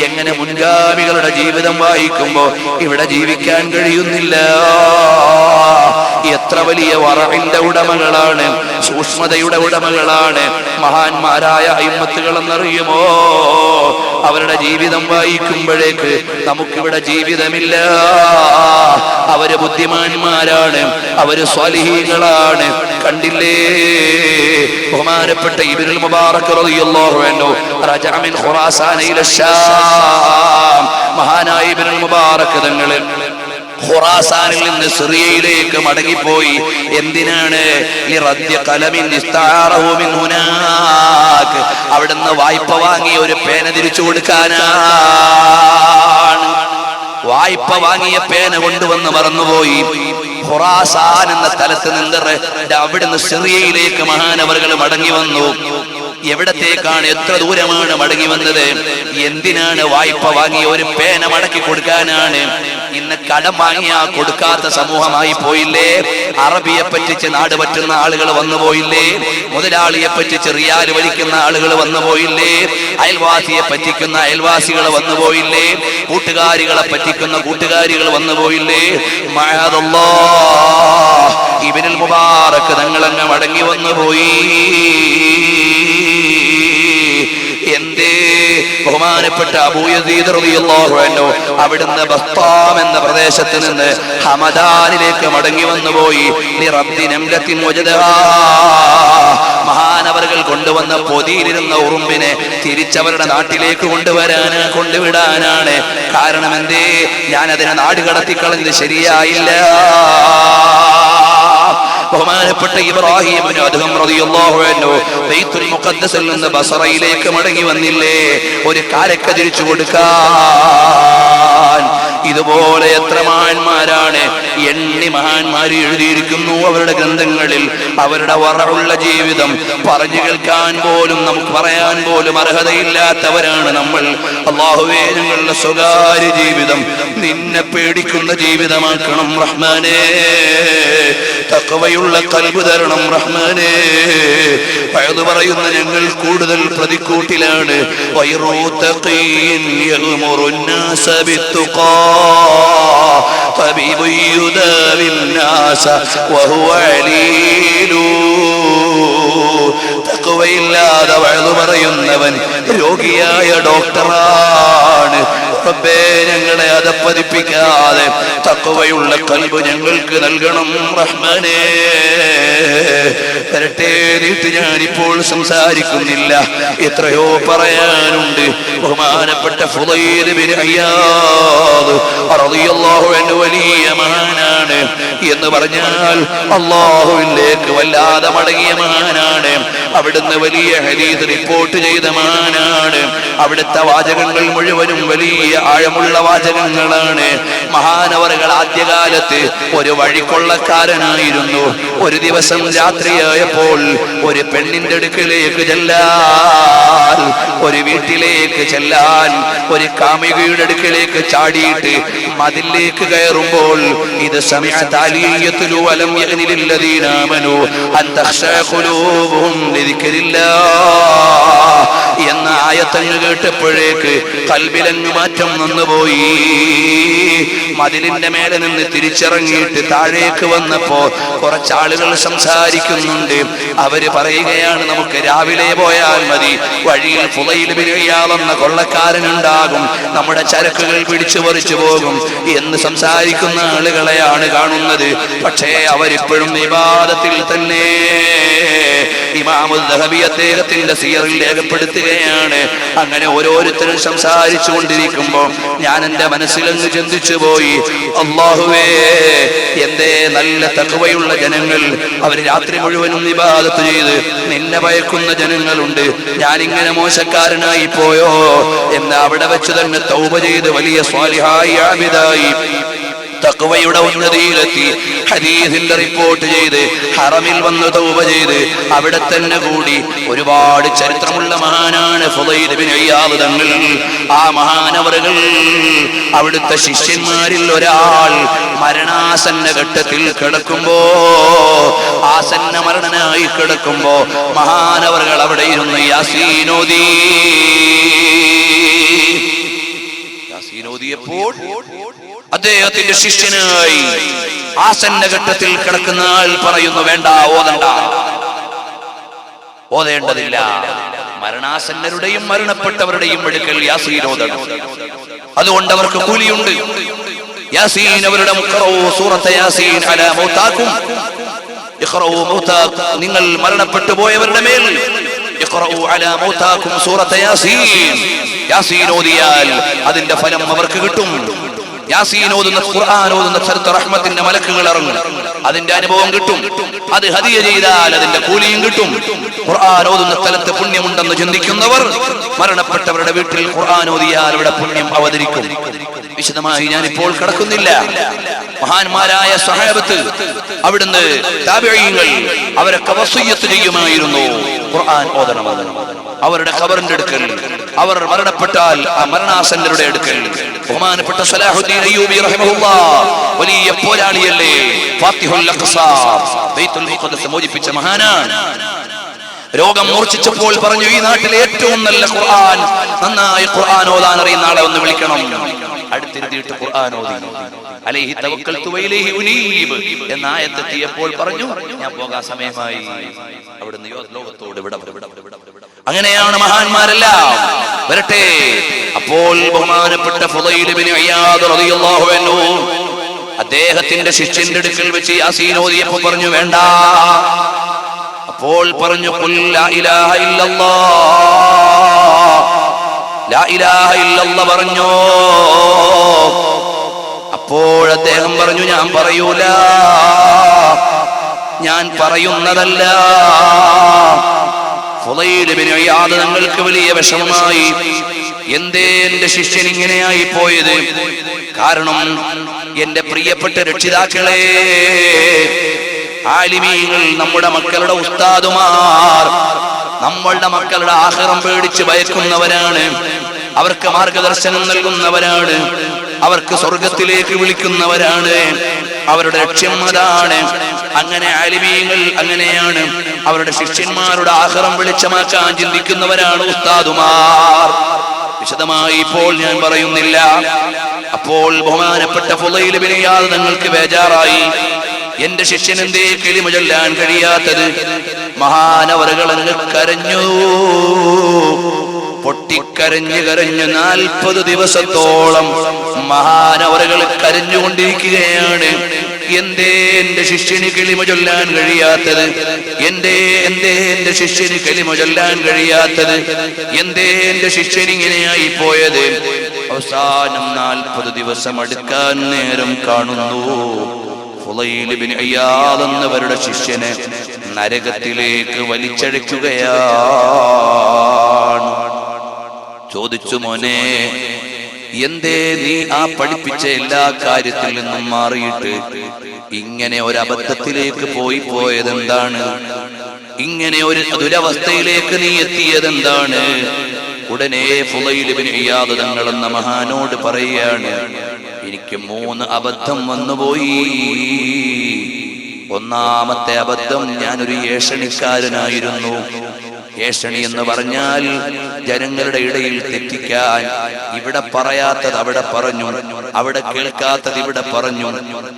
എങ്ങനെ മുൻഗാമികളുടെ ജീവിതം വായിക്കുമ്പോ ഇവിടെ ജീവിക്കാൻ കഴിയുന്നില്ല. എത്ര വലിയ വറഇന്റെ ഉടമകളാണ്, സൂക്ഷ്മതയുടെ ഉടമകളാണ് മഹാന്മാരായ അയിമ്മത്തുകൾ എന്നറിയുമോ? അവരുടെ ജീവിതം വായിക്കുമ്പോഴേക്ക് നമുക്കിവിടെ ജീവിതമില്ല. അവര് ബുദ്ധിമാന്മാരാണ്, അവര് സ്വാലിഹീങ്ങളാണ്. കണ്ടില്ലേ ബഹുമാനപ്പെട്ട ഇബ്നുൽ മുബാറക് റളിയല്ലാഹു അൻഹു റജഅ മിൻ ഖുറാസാന ഇല ശാം. മഹാനായ ഇബ്നുൽ മുബാറക് തങ്ങൾ ഖുറാസാനിൽ നിന്ന് സിറിയയിലേക്ക് മടങ്ങിപ്പോയി. എന്തിനാണ്? അവിടുന്ന് വായ്പ വാങ്ങിയ ഒരു പേന തിരിച്ചു കൊടുക്കാനാണ്. വായ്പ വാങ്ങിയ പേന കൊണ്ടുവന്ന് മറന്നുപോയി. ഖുറാസാൻ എന്ന സ്ഥലത്ത് നിന്ന് അവിടുന്ന് സിറിയയിലേക്ക് മഹാനവറുകൾ മടങ്ങി വന്നു. എവിടത്തേക്കാണ്, എത്ര ദൂരമാണ് മടങ്ങി വന്നത്? എന്തിനാണ്? വായ്പ വാങ്ങിയ ഒരു പേന മടക്കി കൊടുക്കാനാണ്. ഇന്ന് കടം വാങ്ങിയാ കൊടുക്കാത്ത സമൂഹമായി പോയില്ലേ? അറബിയെ പറ്റിച്ച് നാട് പറ്റുന്ന ആളുകൾ വന്നുപോയില്ലേ? മുതലാളിയെ പറ്റിച്ച് റിയാല് വലിക്കുന്ന ആളുകൾ വന്നുപോയില്ലേ? അയൽവാസിയെ പറ്റിക്കുന്ന അയൽവാസികൾ വന്നുപോയില്ലേ? കൂട്ടുകാരികളെ പറ്റിക്കുന്ന കൂട്ടുകാരികൾ വന്നുപോയില്ലേ? മഅദല്ലാഹ്, ഇബ്നുൽ മുബാറക് തങ്ങളങ്ങ് മടങ്ങി വന്നുപോയി. എന്തേ? ബഹുമാനപ്പെട്ട അബൂ യസീദ് റളിയല്ലാഹു അൻഹു അവിടുന്ന് ബസ്താം എന്ന പ്രദേശത്ത് നിന്ന് ഹമദാനിലേക്ക് മടങ്ങി വന്നുപോയി. മഹാനവറുകൾ കൊണ്ടുവന്ന പൊതിയിലിരുന്ന ഉറുമ്പിനെ തിരിച്ചവരുടെ നാട്ടിലേക്ക് കൊണ്ടുവിടാനാണ്. കാരണം എന്തേ? ഞാനതിനെ നാട് കടത്തിക്കളഞ്ഞത് ശരിയായില്ല. ബഹുമാനപ്പെട്ട ഇബ്രാഹിം ഇബ്നു അദ്ഹം റളിയല്ലാഹു അൻഹു ബൈത്തുൽ മുഖദ്ദസിൽ നിന്ന് ബസറയിലേക്ക് മടങ്ങി വന്നില്ലേ ഒരു കാരക്ക തിരിച്ചു കൊടുക്കാൻ? ഇതുപോലെ എത്ര മഹാന്മാരാണ്, എണ്ണി മഹാന്മാർ എഴുതിയിരിക്കുന്നു അവരുടെ ഗ്രന്ഥങ്ങളിൽ. അവരുടെ വറഉള്ള ജീവിതം പറഞ്ഞു കേൾക്കാൻ പോലും, നമുക്ക് പറയാൻ പോലും അർഹതയില്ലാത്തവരാണ് നമ്മൾ. അല്ലാഹുവേ, ഞങ്ങളുടെ സ്വകാര്യ ജീവിതം നിന്നെ പേടിക്കുന്ന ജീവിതമാക്കണം റഹ്മാനേ. തഖ്വയുള്ള ഖൽബ് തരണം റഹ്മാനേ. വഅദ് പറയുന്ന ഞങ്ങൾ കൂടുതൽ പ്രതിക്കൂട്ടിലാണ്. വൈറൂ തഖീൻ യഗ്മുറുന്നാസ ബിത്തുഖാ തബീബു യുദാവിന്നാസ വഹുവ അലീലു. തഖ്വയില്ലാതെ വഅദ് പറയുന്നവൻ രോഗിയായ ഡോക്ടറാണ്. റബ്ബേ, ഞങ്ങളെ അധപ്പതിപ്പിക്കാതെ തഖ്വയുള്ള ഖൽബ് ഞങ്ങൾക്ക് നൽകണം റഹ്മാനേ. വരട്ടെ, നീട്ടി ഞാനിപ്പോൾ സംസാരിക്കുന്നില്ല, എത്രയോ പറയാനുണ്ട്. ബഹുമാനപ്പെട്ട ഫുളൈൽ ബിൻ ഇയാദ് റളിയല്ലാഹു അൻഹു വലിയ മഹാനാണ് എന്ന് പറഞ്ഞാൽ അല്ലാഹുവിലേക്ക് വല്ലാതെ മടങ്ങിയ മഹാനാണ്. അവിടുന്ന് വലിയ ഹദീസ് റിപ്പോർട്ട് ചെയ്ത മഹാനാണ്. അവിടുത്തെ വാചകങ്ങൾ മുഴുവനും വലിയ ആഴമുള്ള വാചകങ്ങളാണ്. മഹാനവറുകൾ ആദ്യകാലത്ത് ഒരു വഴിക്കൊള്ളക്കാരനായിരുന്നു. ഒരു ദിവസം രാത്രിയായപ്പോൾ ഒരു പെണ്ണിന്റെ അടുക്കലേക്ക് ചെല്ലാൻ, ഒരു വീട്ടിലേക്ക് ചെല്ലാൻ, ഒരു കാമുകിയുടെ അടുക്കലേക്ക് ചാടിയിട്ട് മതിലേക്ക് കയറുമ്പോൾ ഇത് സമിഅത അലിയത്തുലു വലം യഗ്നിലില്ലദീന ആമനു അൻ തഖ്ശഅ ഖുലൂബുഹും ലിദിക്രില്ലാഹ് എന്ന ആയത്തങ്ങ് കേട്ടപ്പോഴേക്ക് കൽബിലങ്ങ് മാറ്റം വന്നുപോയി. മതിലിന്റെ മേലെ നിന്ന് തിരിച്ചിറങ്ങിയിട്ട് താഴേക്ക് വന്നപ്പോ കുറച്ചാളുകൾ സംസാരിക്കുന്നുണ്ട്. അവര് പറയുകയാണ്, നമുക്ക് രാവിലെ പോയാൽ മതി, വഴിയിൽ ഫുളൈൽ ബിൻ ഇയാദ് എന്ന കൊള്ളക്കാരനുണ്ടാകും, നമ്മുടെ ചരക്കുകൾ പിടിച്ചു പറിച്ചു പോകും എന്ന് സംസാരിക്കുന്ന ആളുകളെയാണ് കാണുന്നത്. പക്ഷേ അവരിപ്പോഴും ഇബാദത്തിൽ തന്നെ. ഇമാമുൽ ദഹബി അദ്ദേഹത്തിന്റെ സിയറിൽ രേഖപ്പെടുത്തുകയാണ്, അങ്ങനെ ഓരോരുത്തരും സംസാരിച്ചു കൊണ്ടിരിക്കുമ്പോ ഞാൻ എന്റെ മനസ്സിലങ്ങ് ചിന്തിച്ചു പോയി, അല്ലാഹുവേ, എന്തേ നല്ല തഖ്വയുള്ള ജനങ്ങൾ, അവർ രാത്രി മുഴുവനും ഇബാദത്ത് ചെയ്ത് നിന്നെ ഭയക്കുന്ന ജനങ്ങളുണ്ട്, ഞാനിങ്ങനെ മോശക്കാരനായി പോയോ എന്ന് അവിടെ വെച്ച് തന്നെ തൗബ ചെയ്ത് വലിയ സ്വാലിഹായി ആബിദായി തഖ്വയുടെ ഉന്നതിയിലെത്തി ഹദീസിന്റെ റിപ്പോർട്ട് ചെയ്ത് ഹറമിൽ വന്ന് തൗബ ചെയ്ത് അവിടെ തന്നെ കൂടി. ഒരുപാട് ചരിത്രമുള്ള മഹാനാണ് ഫുളൈൽ ബിൻ ഇയാദ് തങ്ങൾ. ആ മഹാനവറുകൾ അവിടുത്തെ ശിഷ്യന്മാരിൽ ഒരാൾ മരണാസന്ന ഘട്ടത്തിൽ കിടക്കുമ്പോ, ആസന്ന മരണനായി കിടക്കുമ്പോ മഹാനവറുകൾ അവിടെ ഇരുന്ന് യാസീനോദിയപ്പോൾ അദ്ദേഹത്തിന്റെ ശിഷ്യനായി ആസന്ന ഘട്ടത്തിൽ കിടക്കുന്ന ആൾ പറയുന്നു, വേണ്ട, ഓതേണ്ടതില്ല. മരണാസന്നരുടെയും മരണപ്പെട്ടവരുടെയും അടുക്കൽ യാസീൻ ഓതണം, അതുകൊണ്ട് അവർക്ക് കൂലിയുണ്ട്. യാസീൻ അവരുടെ സൂറത്ത് യാസീൻ അലാ മൗതാകും, നിങ്ങൾ മരണപ്പെട്ടു പോയവരുടെ മേൽ യാസീൻ ഓതിയാൽ അതിന്റെ ഫലം അവർക്ക് കിട്ടും. യാസീൻ ഓതുന്ന ഖുർആൻ ഓതുന്ന സ്ഥലത്ത് റഹ്മത്തിന്റെ മലക്കുകൾ ഇറങ്ങും. അതിന്റെ അനുഭവം കിട്ടും. അത് ഹദിയ ചെയ്താൽ അതിന്റെ കൂലിയും കിട്ടും. ഖുർആൻ ഓതുന്ന സ്ഥലത്ത് പുണ്യമുണ്ടെന്ന് ചിന്തിക്കുന്നവർ മരണപ്പെട്ടവരുടെ വീട്ടിൽ ഖുർആൻ ഓതിയാൽ അവിടെ പുണ്യം അവതരിക്കും. വിശദമായി ഞാനിപ്പോൾ കടക്കുന്നില്ല. മഹാന്മാരായ സ്വഹാബത്ത്, അവിടുന്ന് താബിഈങ്ങൾ അവരൊക്കെ വസിയ്യത്ത് ചെയ്യുമായിരുന്നു ഖുർആൻ ഓതണമെന്ന്. അവരുടെ ഖബറിന്റെ അടുക്കൽ, അവർ മരണപ്പെട്ടാൽ ആ മരണാസന്നരുടെ അടുക്കൽ ബഹുമാനപ്പെട്ട സലാഹുദ്ദീൻ അയ്യൂബി റഹിമഹുല്ലാഹ് വലിയ പോരാളിയല്ലേ, ഫാത്തിഹുൽ അഖ്സ ബൈത്തുൽ മുഖദ്ദസ് മോചിപ്പിച്ച മഹാനാണ്. രോഗം മൂർച്ഛിച്ചപ്പോൾ പറഞ്ഞു, ഈ നാട്ടിലെ ഏറ്റവും നല്ല ഖുർആൻ, നന്നായി ഖുർആൻ ഓതാൻ അറിയുന്ന ആളെ ഒന്ന് വിളിക്കണം. അടുത്തിരുത്തിയിട്ട് ഖുർആൻ ഓതി. അലൈഹി തവക്കൽതു വഇലൈഹി ഉനീബ് എന്ന ആയത്തെത്തിയപ്പോൾ പറഞ്ഞു, ഞാൻ പോകാൻ സമയമായി. അവിടുന്ന് ലോകത്തോട് വിട. അങ്ങനെയാണ് മഹാന്മാരെല്ലാം. വരട്ടെ. അപ്പോൾ ബഹുമാനപ്പെട്ട ഫുളൈൽ ഇബ്നു ഇയാദ് റളിയല്ലാഹു അൻഹു അദ്ദേഹത്തിന്റെ ശിഷ്യന്റെ അടുക്കൽ വെച്ച് യാസീൻ ഓതിയപ്പോൾ പറഞ്ഞു, വേണ്ട. അപ്പോൾ പറഞ്ഞു, ഖുൽ ലാ ഇലാഹ ഇല്ലല്ലാഹ്, ലാ ഇലാഹ ഇല്ലല്ലാഹ് പറഞ്ഞു. അപ്പോൾ അദ്ദേഹം പറഞ്ഞു, ഞാൻ പറയൂല, ഞാൻ പറയുന്നതല്ല. ഫുളൈൽ ഇബ്നു ഇയാദ് തങ്ങൾക്ക് വലിയ വിഷമമായി. എന്തേ എന്റെ ശിഷ്യൻ ഇങ്ങനെയായി പോയത്? കാരണം എന്റെ പ്രിയപ്പെട്ട രക്ഷിതാക്കളെ, ആലിമീങ്ങൾ, നമ്മുടെ മക്കളുടെ ഉസ്താദുമാർ നമ്മളുടെ മക്കളുടെ ആഖിറം പേടിച്ച് ഭയക്കുന്നവരാണ്. അവർക്ക് മാർഗദർശനം നൽകുന്നവരാണ്. അവർക്ക് സ്വർഗത്തിലേക്ക് വിളിക്കുന്നവരാണ്. അവരുടെ ലക്ഷ്യം അതാണ്. അങ്ങനെ ആലിമീങ്ങൾ അങ്ങനെയാണ്. അവരുടെ ശിഷ്യന്മാരുടെ ആഖിറം വെളിച്ചമാക്കാൻ ചിന്തിക്കുന്നവരാണ് ഉസ്താദുമാർ. വിശദമായി ഇപ്പോൾ ഞാൻ പറയുന്നില്ല. അപ്പോൾ ബഹുമാനപ്പെട്ട ഫുളൈൽ ഇബ്നു ഇയാദ് തങ്ങൾക്ക് ബേജാറായി. എന്റെ ശിഷ്യൻ എന്തേ കലിമ ചൊല്ലാൻ കഴിയാത്തത്? മഹാനവറുകൾ അങ്ങ് കരഞ്ഞു, പൊട്ടിക്കരഞ്ഞു കരഞ്ഞു 40 ദിവസത്തോളം മഹാനവറുകൾ കരഞ്ഞുകൊണ്ടിരിക്കുകയാണ്. എന്തേ എന്റെ ശിഷ്യന് കലിമ ചൊല്ലാൻ കഴിയാത്തത്? എന്തേ എന്റെ ശിഷ്യന് കലിമ ചൊല്ലാൻ കഴിയാത്തത്? എന്തേ എന്റെ ശിഷ്യൻ ഇങ്ങനെയായി പോയത്? അവസാനം 40 ദിവസം അടുക്കാൻ നേരം കാണുന്നു, ഫുളൈൽ ഇബ്നു ഇയാദ് എന്നവരുടെ ശിഷ്യനെ നരകത്തിലേക്ക് വലിച്ചഴയ്ക്കുകയാണ്. ചോദിച്ചു, മോനെ, എന്തേ നീ ആ പഠിപ്പിച്ച എല്ലാ കാര്യത്തിൽ നിന്നും മാറിയിട്ട് ഇങ്ങനെ ഒരു അബദ്ധത്തിലേക്ക് പോയതെന്താണ്? ഇങ്ങനെ ഒരു ദുരവസ്ഥയിലേക്ക് നീ എത്തിയതെന്താണ്? ഉടനെ ഫുളൈൽ ഇബ്നു ഇയാദ് തങ്ങൾ എന്ന മഹാനോട് പറയുകയാണ്, എനിക്ക് 3 അബദ്ധം വന്നുപോയി. ഒന്നാമത്തെ അബദ്ധം, ഞാനൊരു ഏഷണിക്കാരനായിരുന്നു. ഏഷണി എന്ന് പറഞ്ഞാൽ ജനങ്ങളുടെ ഇടയിൽ തെറ്റിക്കാൻ, ഇവിടെ പറയാത്തത് അവിടെ പറഞ്ഞു, അവിടെ കേൾക്കാത്തത് ഇവിടെ പറഞ്ഞു,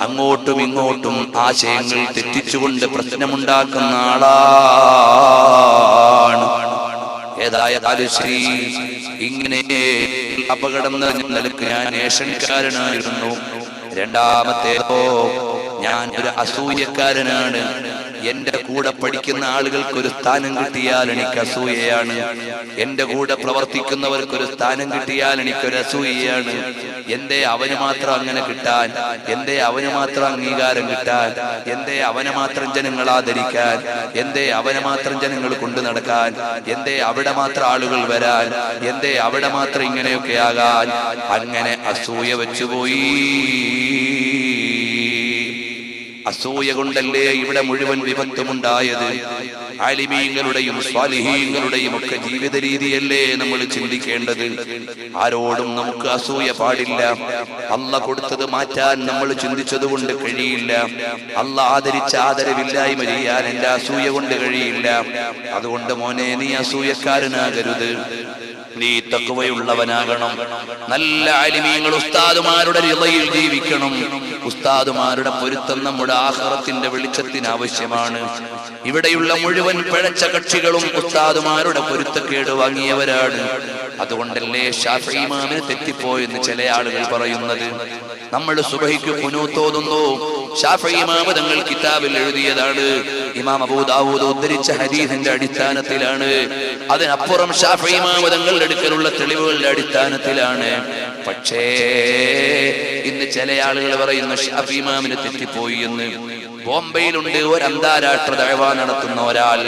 അങ്ങോട്ടും ഇങ്ങോട്ടും ആശയങ്ങൾ തെറ്റിച്ചുകൊണ്ട് പ്രശ്നമുണ്ടാക്കുന്ന ആളാണ്. ഏതായാലും ശരി, ഇങ്ങനെ അപകടം നിലക്ക് ഞാൻ ഏഷണിക്കാരനായിരുന്നു. രണ്ടാമത്തേതോ, ഞാൻ ഒരു അസൂയക്കാരനാണ്. എന്റെ കൂടെ പഠിക്കുന്ന ആളുകൾക്ക് ഒരു സ്ഥാനം കിട്ടിയാൽ എനിക്ക് അസൂയയാണ്. എന്റെ കൂടെ പ്രവർത്തിക്കുന്നവർക്കൊരു സ്ഥാനം കിട്ടിയാൽ എനിക്കൊരു അസൂയയാണ്. എന്തേ അവന് മാത്രം അങ്ങനെ കിട്ടാൻ? എന്തേ അവന് മാത്രം അംഗീകാരം കിട്ടാൻ? എന്തേ അവനെ മാത്രം ജനങ്ങൾ ആദരിക്കാൻ? എന്തേ അവനെ മാത്രം ജനങ്ങൾ കൊണ്ടു നടക്കാൻ? എന്തേ അവിടെ മാത്രം ആളുകൾ വരാൻ? എന്തേ അവിടെ മാത്രം ഇങ്ങനെയൊക്കെ ആകാൻ? അങ്ങനെ അസൂയ വെച്ചുപോയി. അസൂയ കൊണ്ടല്ലേ ഇവിടെ മുഴുവൻ വിപത്തുമുണ്ടായത്. ആലിമീങ്ങളുടെയും സ്വാലിഹീങ്ങളുടെയും ഒക്കെ ജീവിത രീതിയല്ലേ നമ്മൾ ചിന്തിക്കേണ്ടത്. ആരോടും നമുക്ക് അസൂയ പാടില്ല. അള്ള കൊടുത്തത് മാറ്റാൻ നമ്മൾ ചിന്തിച്ചത് കൊണ്ട് കഴിയില്ല. അള്ള ആദരിച്ച ആദരവില്ലായ്മ ചെയ്യാൻ എന്റെ അസൂയ കൊണ്ട് കഴിയില്ല. അതുകൊണ്ട് മോനെ, നീ അസൂയക്കാരനാകരുത്, നീ തഖ്വയുള്ളവനാകണം. നല്ല ആലിമീങ്ങൾ ഉസ്താദുമാരുടെ റിളയിൽ ജീവിക്കണം. ഉസ്താദുമാരുടെ പൊരുത്തം നമ്മുടെ ആഖിറത്തിന്റെ വെളിച്ചത്തിന് ആവശ്യമാണ്. ഇവിടെയുള്ള മുഴുവൻ പിഴച്ച കക്ഷികളും ഉസ്താദുമാരുടെ പൊരുത്തക്കേട് വാങ്ങിയവരാണ്. അതുകൊണ്ടല്ലേ ശാഫിഈ ഇമാമിന് തെറ്റിപ്പോയെന്ന് ചില ആളുകൾ പറയുന്നത്. നമ്മൾ സുബഹിക്ക് ഖുനൂത്ത് ഓതുന്നു, ശാഫിഈ ഇമാം തങ്ങൾ കിതാബിൽ എഴുതിയതാണ്, ഇമാം അബൂ ദാവൂദ് ഉദ്ധരിച്ച ഹദീസിന്റെ അടിസ്ഥാനത്തിലാണ്. അതിനപ്പുറം ശാഫിഈ ഇമാം തങ്ങളുടെ അടുക്കലുള്ള തെളിവുകളുടെ അടിസ്ഥാനത്തിലാണ്. പക്ഷേ ഇന്ന് ചില ആളുകൾ പറയുന്നു ശാഫിഈ ഇമാമിന് തെറ്റിപ്പോയി എന്ന്. ബോംബെയിലുണ്ട് ഒരു അന്താരാഷ്ട്ര ദഅവ നടത്തുന്ന ഒരാൾ.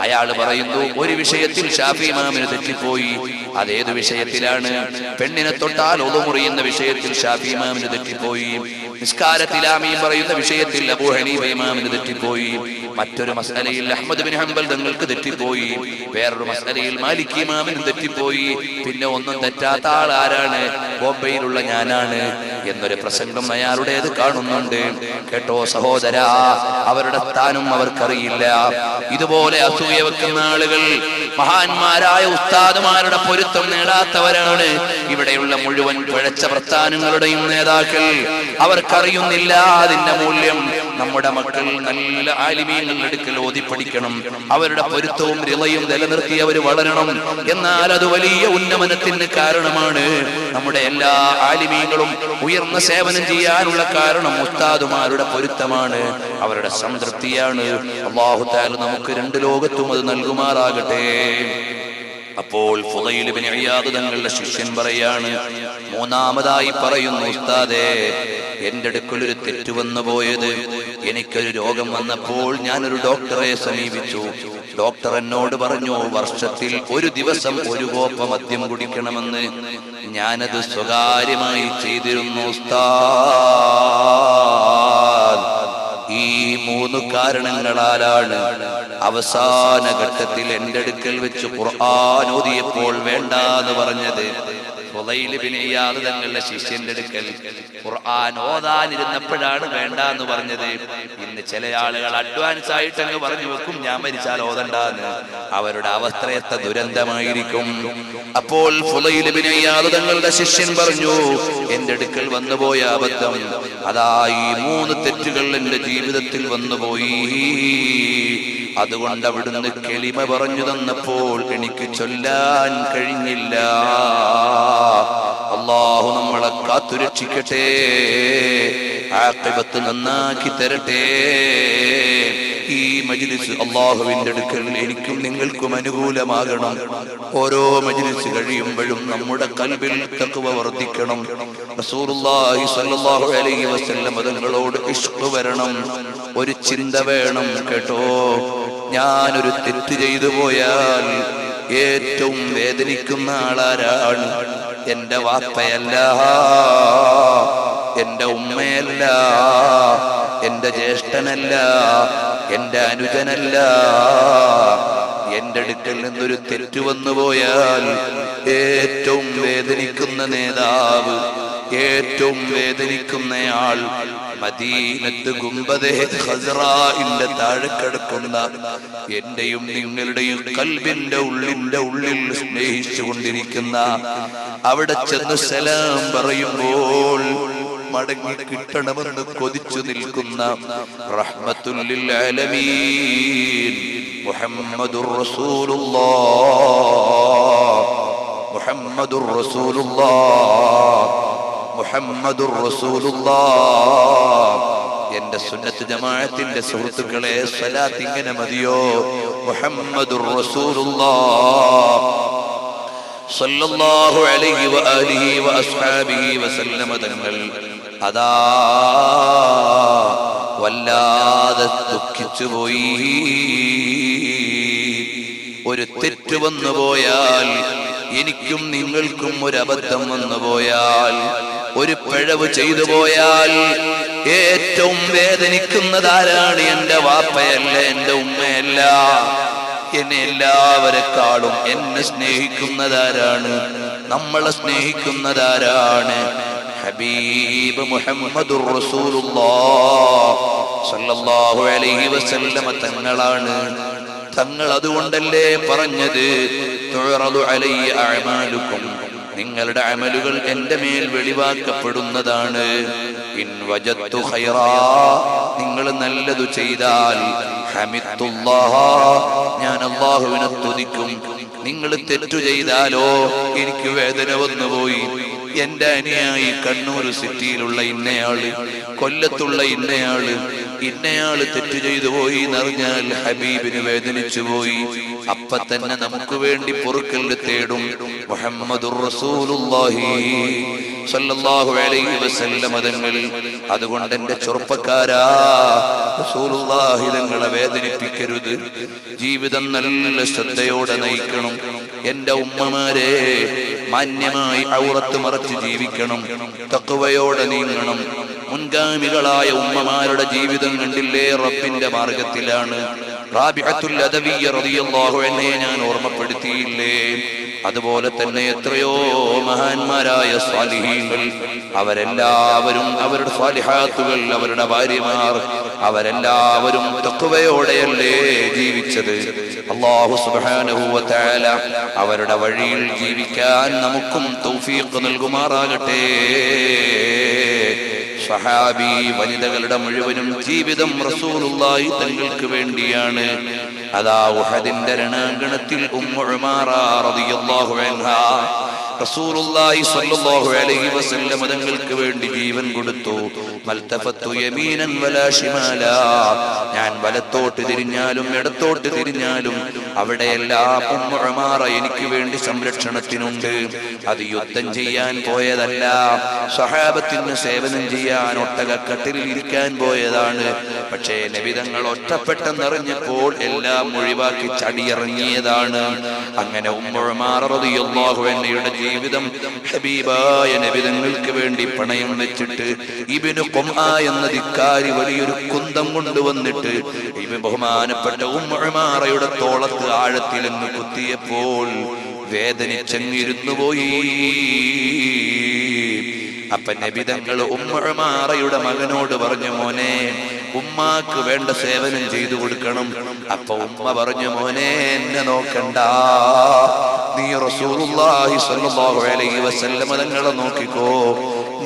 അയാൾ പറയുന്നു ഒരു വിഷയത്തിൽ ശാഫിഈ ഇമാമിന് തെറ്റിപ്പോയി. അതേത് വിഷയത്തിലാണ്? പെണ്ണിനെ തൊട്ടാൽ ഒളു മുറിയുന്ന വിഷയത്തിൽ ശാഫിഈ ഇമാമിന് തെറ്റിപ്പോയി. നിസ്കാരത്തിൽ ആമീൻ പറയുന്ന വിഷയത്തിൽ അബൂ ഹനീഫ ഇമാമിന് തെറ്റിപ്പോയി. മറ്റൊരു മസ്അലയിൽ അഹ്മദ് ബിൻ ഹംബൽ തങ്ങൾക്ക് തെറ്റിപ്പോയി. വേറൊരു മസ്അലയിൽ മാലിക് ഇമാമിന് തെറ്റിപ്പോയി. പിന്നെ ഒന്നും തെറ്റാത്ത ആൾ ആരാണ്? ബോംബെയിലുള്ള ഞാനാണ് എന്നൊരു പ്രസംഗം അയാളുടേത് കാണുന്നുണ്ട്. കേട്ടോ സഹോദരാ, അവരുടെ സ്ഥാനം അവർക്കറിയില്ല. ഇതുപോലെ അസൂയ വെക്കുന്ന ആളുകൾ മഹാന്മാരായ ഉസ്താദുമാരുടെ പൊരുത്തം നേടാത്തവരാണ്. ഇവിടെയുള്ള മുഴുവൻ പിഴച്ച പ്രസ്ഥാനങ്ങളുടെയും നേതാക്കൾ. അവർക്കറിയുന്നില്ല അതിന്റെ മൂല്യം. നമ്മുടെ മക്കൾ നല്ല ആലിമീങ്ങളുടെ അടുക്കൽ ഓതി പഠിക്കണം. അവരുടെ പൊരുത്തവും റിളയും നിലനിർത്തി അവർ വളരണം. എന്നാൽ അത് വലിയ ഉന്നമനത്തിന് കാരണമാണ്. നമ്മുടെ എല്ലാ ആലിമീങ്ങളും ഉയർന്ന സേവനം ചെയ്യാനുള്ള കാരണം ഉസ്താദുമാരുടെ പൊരുത്തമാണ്, അവരുടെ സംതൃപ്തിയാണ്. അല്ലാഹു തആല നമുക്ക് രണ്ട് ലോകത്തും അത് നൽകുമാറാകട്ടെ. അപ്പോൾ ഫുളൈൽ ഇബ്നു ഇയാദ് തങ്ങളുടെ ശിഷ്യൻ പറയാണ്, മൂന്നാമതായി പറയുന്നു, ഉസ്താദേ, എന്റെ അടുക്കൽ ഒരു തെറ്റ് വന്നു പോയത്. എനിക്കൊരു രോഗം വന്നപ്പോൾ ഞാനൊരു ഡോക്ടറെ സമീപിച്ചു. ഡോക്ടർ എന്നോട് പറഞ്ഞു വർഷത്തിൽ ഒരു ദിവസം ഒരു കോപ്പ മദ്യം കുടിക്കണമെന്ന്. ഞാനത് സ്വകാര്യമായി ചെയ്തിരുന്നു ഉസ്താദ്. ഈ മൂന്ന് കാരണങ്ങളാലാണ് അവസാന ഘട്ടത്തിൽ എന്റെ അടുക്കൽ വെച്ച് ഖുർആൻ ഓതിയപ്പോൾ വേണ്ടാന്ന് പറഞ്ഞത്. ഫുളൈൽ ഇബ്നു ഇയാദ് തങ്ങളുടെ ശിഷ്യന്റെ അടുക്കൽ ഖുർആൻ ഓതാനിരുന്നപ്പോഴാണ് വേണ്ടാന്ന് പറഞ്ഞത്. ഇന്ന് ചില ആളുകൾ അഡ്വാൻസ് ആയിട്ട് അങ്ങ് പറഞ്ഞു വെക്കും, ഞാൻ മരിച്ചാൽ ഓതണ്ടാന്ന്. അവരുടെ അവസ്ഥ എത്ര ദുരന്തമായിരിക്കും. അപ്പോൾ ഫുളൈൽ ഇബ്നു ഇയാദ് തങ്ങളുടെ ശിഷ്യൻ പറഞ്ഞു, എന്റെ അടുക്കൽ വന്നുപോയ അബദ്ധം അതാ ഈ മൂന്ന് തെറ്റുകൾ എന്റെ ജീവിതത്തിൽ വന്നുപോയി. അതുകൊണ്ട് അവിടുന്ന് കലിമ പറഞ്ഞു തന്നപ്പോൾ എനിക്ക് ചൊല്ലാൻ കഴിഞ്ഞില്ല. അല്ലാഹു നമ്മളെ കാത്തുരക്ഷിക്കട്ടെ, ആഖിബത്ത് നന്നാക്കി തരട്ടെ. ഈ മജ്ലിസ് അല്ലാഹുവിന്റെ അടുക്കൽ എനിക്കും നിങ്ങൾക്കും അനുകൂലമാകണം. ഓരോ മജ്ലിസ് കഴിയുമ്പോഴും നമ്മുടെ ഖൽബിൽ തഖ്വ വർദ്ധിക്കണം. റസൂലുള്ളാഹി സ്വല്ലല്ലാഹു അലൈഹി വസല്ലം തങ്ങളോട് ഇഷ്ഖ് വരണം, ഒരു ചിന്ത വേണം. കേട്ടോ, ഞാനൊരു തെറ്റ് ചെയ്തു പോയാൽ ഏറ്റവും വേദനിക്കുന്ന ആളാരാണ്? എന്റെ വാപ്പയല്ല, എന്റെ ഉമ്മയല്ല, എന്റെ ജ്യേഷ്ഠനല്ല, എന്റെ അനുജനല്ല. എന്റെ അടുക്കൽ നിന്നൊരു തെറ്റ് വന്നു പോയാൽ ഏറ്റവും വേദനിക്കുന്ന നേതാവ്, ഏറ്റവും വേദനിക്കുന്നയാൾ മദീനത്ത് ഗുംബദേ ഖസ്റാഇന്റെ താഴെ കിടക്കുന്ന എന്റെയും നിങ്ങളുടെയും കൽബിന്റെ ഉള്ളിൽ സ്നേഹിച്ചു കൊണ്ടിരിക്കുന്ന, അവിടെ ചെന്ന് സലാം പറയുമ്പോൾ മടങ്ങി കിട്ടണമെന്ന് കൊതിച്ചു നിൽക്കുന്ന റഹ്മത്തുൽ ലിൽ ആലമീൻ മുഹമ്മദുർ റസൂലുള്ളാഹ്, മുഹമ്മദുർ റസൂലുള്ളാഹ്, മുഹമ്മദുർ റസൂലുള്ളാഹ്. എന്റെ സുന്നത്ത് ജമാഅത്തിന്റെ സുഹൃത്തുക്കളെ, സ്വലാത്ത് ഇങ്ങനെ മതിയോ? മുഹമ്മദുർ റസൂലുള്ളാഹ് സല്ലല്ലാഹു അലൈഹി വആലിഹി വഅസ്ഹാബിഹി വസല്ലമ തങ്ങൾ അതാ വല്ലാതെ ദുഃഖിച്ചു പോയി. ഒരു തെറ്റ് വന്നു പോയാൽ, എനിക്കും നിങ്ങൾക്കും ഒരു അബദ്ധം വന്നു പോയാൽ, ഒരു പിഴവ് ചെയ്തു പോയാൽ ഏറ്റവും വേദനിക്കുന്നതാരാണ്? എന്റെ വാപ്പയല്ല, എന്റെ ഉമ്മയല്ല. എന്നെ എല്ലാവരെക്കാളും എന്നെ സ്നേഹിക്കുന്നതാരാണ്? നമ്മളെ സ്നേഹിക്കുന്നതാരാണ്? ഹബീബ് മുഹമ്മദുർ റസൂലുള്ളാഹ് സല്ലല്ലാഹു അലൈഹി വസല്ലമ തങ്ങളാണ്. തങ്ങൾ അതുകൊണ്ടല്ലേ പറഞ്ഞത്, തുഅറദു അലയ്യ അഅമാലുക്കും, നിങ്ങളുടെ അമലുകൾ എന്റെ മേൽ വെളിവാക്കപ്പെടുന്നതാണ്. ഇൻ വജദ്തു ഖൈറാ, നിങ്ങൾ നല്ലതു ചെയ്താൽ ഹമിദുല്ലാഹ, ഞാൻ അല്ലാഹുവിനെ സ്തുതിക്കും. നിങ്ങൾ തെറ്റു ചെയ്താലോ, എനിക്ക് വേദന വന്നുപോയി, എന്റെ അനുയായി കണ്ണൂർ സിറ്റിയിലുള്ള ഇന്നയാള്, കൊല്ലത്തുള്ള ഇന്നയാള് തെറ്റ് ചെയ്തു പോയി എന്നറിഞ്ഞാൽ ഹബീബിന് വേദനിച്ചു പോയി. അപ്പൊ തന്നെ നമുക്ക് വേണ്ടി പൊറുക്കൽ തേടും മുഹമ്മദുർ റസൂലുള്ളാഹി സ്വല്ലല്ലാഹു അലൈഹി വസല്ലം തങ്ങൾ. അതുകൊണ്ട് എന്റെ ചെറുപ്പക്കാരാ, റസൂലുള്ളാഹി തങ്ങളെ വേദനിപ്പിക്കരുത്. ജീവിതം നല്ല ശ്രദ്ധയോടെ നയിക്കണം. എന്റെ ഉമ്മമാരെ, മാന്യമായി ഔറത്ത് മറച്ച് ജീവിക്കണം, തഖ്വയോടെ നീങ്ങണം. മുൻഗാമികളായ ഉമ്മമാരുടെ ജീവിതം കണ്ടില്ലേ, റബ്ബിന്റെ മാർഗത്തിലാണ്. റാബിഅത്തുൽ അദവിയ്യ റളിയല്ലാഹു അൻഹയെ ഞാൻ ഓർമ്മപ്പെടുത്തിയില്ലേ? അതുപോലെ തന്നെ എത്രയോ മഹാന്മാരായ സ്വാലിഹീങ്ങൾ, അവരെല്ലാവരും അവരുടെ സ്വാലിഹാത്തുകൾ, അവരുടെ ഭാര്യമാർ, അവരെല്ലാവരും തഖ്വയോടെയല്ലേ ജീവിച്ചത്. അല്ലാഹു സുബ്ഹാനഹു വ തആല അവരുടെ വഴിയിൽ ജീവിക്കാൻ നമുക്കും തൗഫീഖ് നൽകുമാറാകട്ടെ. സ്വഹാബി വനിതകളുടെ മുഴുവനും ജീവിതം റസൂലുള്ളാഹി തങ്ങൾക്ക് വേണ്ടിയാണ്. അതാ ഉഹദിന്റെ രണാങ്കണത്തിൽ ഉമ്മു ഉമാറ റളിയല്ലാഹു അൻഹാ റസൂലുള്ളാഹി സ്വല്ലല്ലാഹു അലൈഹി വസല്ലം തങ്ങൾക്ക് വേണ്ടി ജീവൻ കൊടുത്തു. മൽതഫത്തു യമീനൻ വലാ ശിമാലാ, ഞാൻ വലത്തോട്ട് തിരിഞ്ഞാലും ഇടത്തോട്ട് തിരിഞ്ഞാലും അവിടെയെല്ലാം ഉമ്മു ഉമാറ എനിക്ക് വേണ്ടി സംരക്ഷണത്തിനുണ്ട്. അത് യുദ്ധം ചെയ്യാൻ പോയതല്ല, സ്വഹാബത്തിന് സേവനം ചെയ്യാൻ ഒട്ടകക്കട്ടിലിൽ ഇരിക്കാൻ പോയതാണ്. പക്ഷേ നബി തങ്ങൾ ഒറ്റപ്പെട്ടെന്നറിഞ്ഞപ്പോൾ എല്ലാം ഒഴിവാക്കി ചടിയിറങ്ങിയതാണ്. അങ്ങനെ ഉമ്മു ഉമാറ റളിയല്ലാഹു അൻഹയുടെ ജീവിതം ഹബീബായ നബി തങ്ങൾക്ക് വേണ്ടി പണയം വെച്ചിട്ട് ഇബ്നു ഖുംആ എന്ന ധിക്കാരി വലിയൊരു കുന്തം കൊണ്ടുവന്നിട്ട് ബഹുമാനപ്പെട്ട ഉമ്മു ഉമാറയുടെ തോളത്ത് ആഴത്തിലെന്ന് കുത്തിയപ്പോൾ വേദനിച്ചങ്ങിരുന്നു പോയി. അപ്പൊ നബി തങ്ങൾ ഉമ്മു ഉമാറയുടെ മകനോട് പറഞ്ഞു, മോനെ, ഉമ്മാക്ക് വേണ്ട സേവനം ചെയ്തു കൊടുക്കണം. അപ്പൊ ഉമ്മ പറഞ്ഞു, മോനെ, എന്നെ നോക്കണ്ട, നീ റസൂലുള്ളാഹി സ്വല്ലല്ലാഹു അലൈഹി വസല്ലം തങ്ങളെ നോക്കിക്കോ.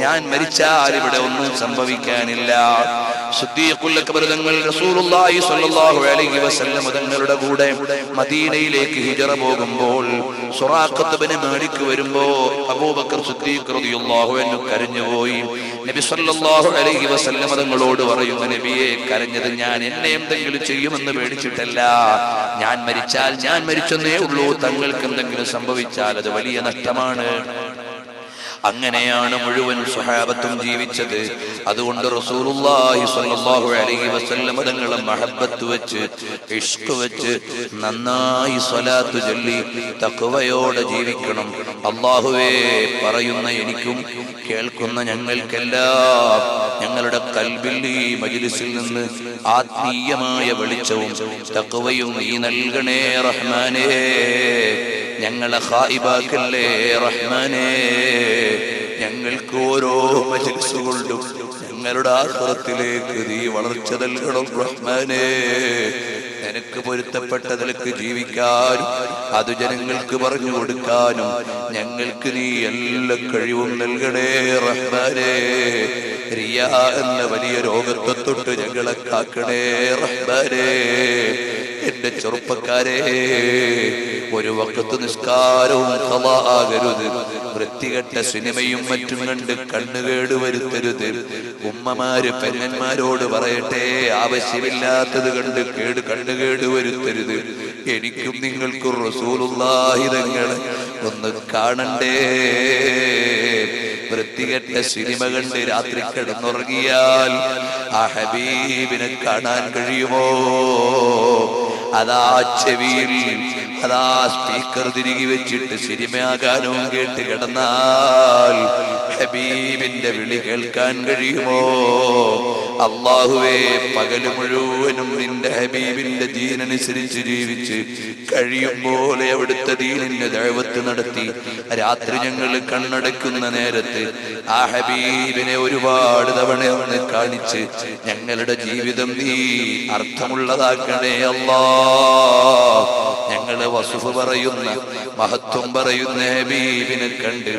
ഞാൻ മരിച്ചാൽ ഇവിടെ ഒന്നും സംഭവിക്കാനില്ല. സിദ്ദീഖുൽ അക്ബർ തങ്ങൾ റസൂലുള്ളാഹി സ്വല്ലല്ലാഹു അലൈഹി വസല്ലം തങ്ങളുടെ കൂടെ മദീനയിലേക്ക് ഹിജറ പോകുമ്പോൾ സുറാഖത്ത് ഇബ്നു മാലിക് വരുമ്പോ അബൂബക്കർ സിദ്ദീഖ് റളിയല്ലാഹു അൻഹു കരഞ്ഞുപോയി. നബി സ്വല്ലല്ലാഹു അലൈഹി വസല്ലം തങ്ങളോട് പറയുന്നു, നബിയെ, കരഞ്ഞത് ഞാൻ എന്നെ എന്തെങ്കിലും ചെയ്യുമെന്ന് പേടിച്ചിട്ടല്ല. ഞാൻ മരിച്ചാൽ ഞാൻ മരിച്ചെന്നേ ഉള്ളൂ. തങ്ങൾക്ക് എന്തെങ്കിലും സംഭവിച്ചാൽ അത് വലിയ നഷ്ടമാണ്. അങ്ങനെയാണ് മുഴുവൻ സ്വഹാബത്തും ജീവിച്ചത്. അതുകൊണ്ട് റസൂലുള്ളാഹി സ്വല്ലല്ലാഹു അലൈഹി വസല്ലം തങ്ങളെ മഹബ്ബത്ത് വെച്ച്, ഇഷ്ഖ് വെച്ച് നന്നായി സ്വലാത്ത് ചൊല്ലി തഖ്വയോടെ ജീവിക്കണം. അല്ലാഹുവേ, പറയുന്ന എനിക്കും കേൾക്കുന്ന ഞങ്ങൾക്കെല്ലാം ഞങ്ങളുടെ കൽബിൽ ഈ മജ്ലിസിൽ നിന്ന് ആത്മീയമായ വെളിച്ചവും തഖ്വയും നീ നൽകണേ റഹ്മാനേ. ഞങ്ങളെ ഖായിബാക്കല്ലേ റഹ്മാനേ. ഞങ്ങൾക്ക് ഓരോ മജ്ലിസ് കൊണ്ടും ഞങ്ങളുടെ ആഖിറത്തിലേക്ക് നീ വളർച്ച നൽകണം റഹ്മാനേ. നിനക്ക് പൊരുത്തപ്പെട്ടതിലേക്ക് ജീവിക്കാനും അത് ജനങ്ങൾക്ക് പറഞ്ഞു കൊടുക്കാനും ഞങ്ങൾക്ക് നീ എല്ലാ കഴിവും നൽകണേ റഹ്മാനേ. റിയാ എന്ന വലിയ രോഗത്തെ തൊട്ട് ഞങ്ങളെ കാക്കണേ റഹ്മാനേ. എന്റെ ചെറുപ്പക്കാരെ, ഒരു വഖത്ത് നിസ്കാരവും ഖളാ ആകരുത്. വൃത്തികെട്ട സിനിമയും മറ്റും കണ്ട് കണ്ണുകേട് വരുത്തരുത്. ഉമ്മമാര് പെങ്ങന്മാരോട് പറയട്ടെ, ആവശ്യമില്ലാത്തത് കണ്ട് കണ്ണുകേട് വരുത്തരുത്. എനിക്കും നിങ്ങൾക്കും റസൂലുള്ളാഹി തങ്ങളെ ഒന്ന് കാണണ്ടേ. വൃത്തികെട്ട സിനിമ കണ്ട് രാത്രി കിടന്നുറങ്ങിയാൽ ആ ഹബീബിനെ കാണാൻ കഴിയുമോ? അതാ ചെവിയിൽ അതാ സ്പീക്കർ തിരികെ വെച്ചിട്ട് സിനിമ ഗാനവും കേട്ട് കിടന്നാൽ ഹബീബിന്റെ വിളി കേൾക്കാൻ കഴിയുമോ? അല്ലാഹുവേ, പകല് മുഴുവനും നിന്റെ ഹബീബിന്റെ ദീനനുസരിച്ച് ജീവിച്ച് കഴിയും പോലെ അവിടുത്തെ ദീനിന്റെ ദഅവത്ത് നടത്തി രാത്രി ഞങ്ങൾ കണ്ണടക്കുന്ന നേരത്ത് ആ ഹബീബിനെ ഒരുപാട് തവണ ഒന്ന് കാണിച്ച് ഞങ്ങളുടെ ജീവിതം നീ അർത്ഥമുള്ളതാക്കണേ അല്ലാഹ്. ഞങ്ങള് വസുഫ് പറയുന്ന, മഹത്വം പറയുന്ന ഹബീബിനെ കണ്ട്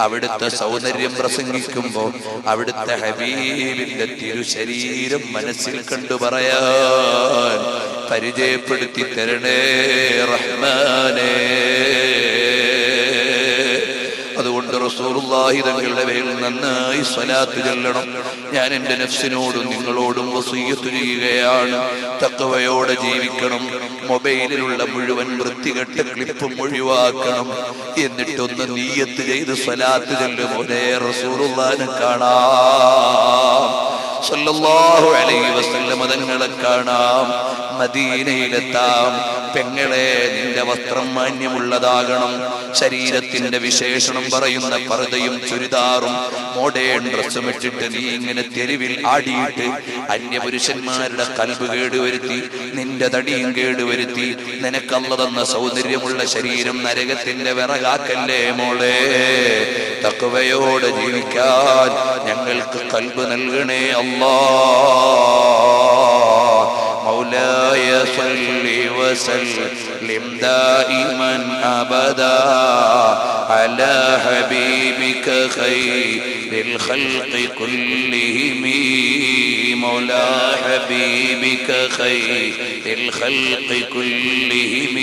അവിടുത്തെ സൗന്ദര്യം പ്രസംഗിക്കുമ്പോ അവിടുത്തെ ഹബീബിന്റെ തിരുശരീരം മനസ്സിൽ കണ്ടു പറയാൻ പരിചയപ്പെടുത്തി തരണേ റഹ്മാനേ. അതുകൊണ്ട് റസൂലുള്ളാഹി റസൂലുള്ളാഹി തങ്ങളുടെ പേരിൽ നന്നായി സ്വലാത്ത് ചൊല്ലണം. ഞാൻ എൻ്റെ നഫ്സിനോടും നിങ്ങളോടും വസിയ്യത്ത് ചെയ്യുകയാണ്, തഖ്വയോടെ ജീവിക്കണം. മൊബൈലിലുള്ള മുഴുവൻ വൃത്തികെട്ട ക്ലിപ്പും ഒഴിവാക്കണം. എന്നിട്ടൊന്ന് നിയ്യത്ത് ചെയ്ത് സ്വലാത്ത് ചൊല്ലും. ഒരേ റസൂലുള്ളാഹിനെ കാണാം, സല്ലല്ലാഹു അലൈഹി വസല്ലം തങ്ങളെ കാണാം. മദീനയിലെത്താം. പെങ്ങളെ, നിന്റെ വസ്ത്രം മാന്യമുള്ളതാകണം. ശരീരത്തിന്റെ വിശേഷണം പറയുന്ന പർദ്ദയും ചുരിദാറും മോഡേൺ ഡ്രസ്സും ഇട്ടിട്ട് നീ ഇങ്ങനെ തെരുവിൽ ആടിയിട്ട് അന്യപുരുഷന്മാരുടെ കൽബ് കേടുവരുത്തി, നിന്റെ തടിയും കേടുവരുത്തി, നിനക്കല്ല തന്ന സൗന്ദര്യമുള്ള ശരീരം നരകത്തിന്റെ വിറകാക്കല്ലേ മോളെ. തഖ്വയോടെ ജീവിക്കാൻ ഞങ്ങൾക്ക് കൽബ് നൽകണേ അല്ലാഹ്. مولاي صل وسلم دائما أبدا على حبيبك خير الخلق كلهم. مولا حبيبك خير الخلق كلهم.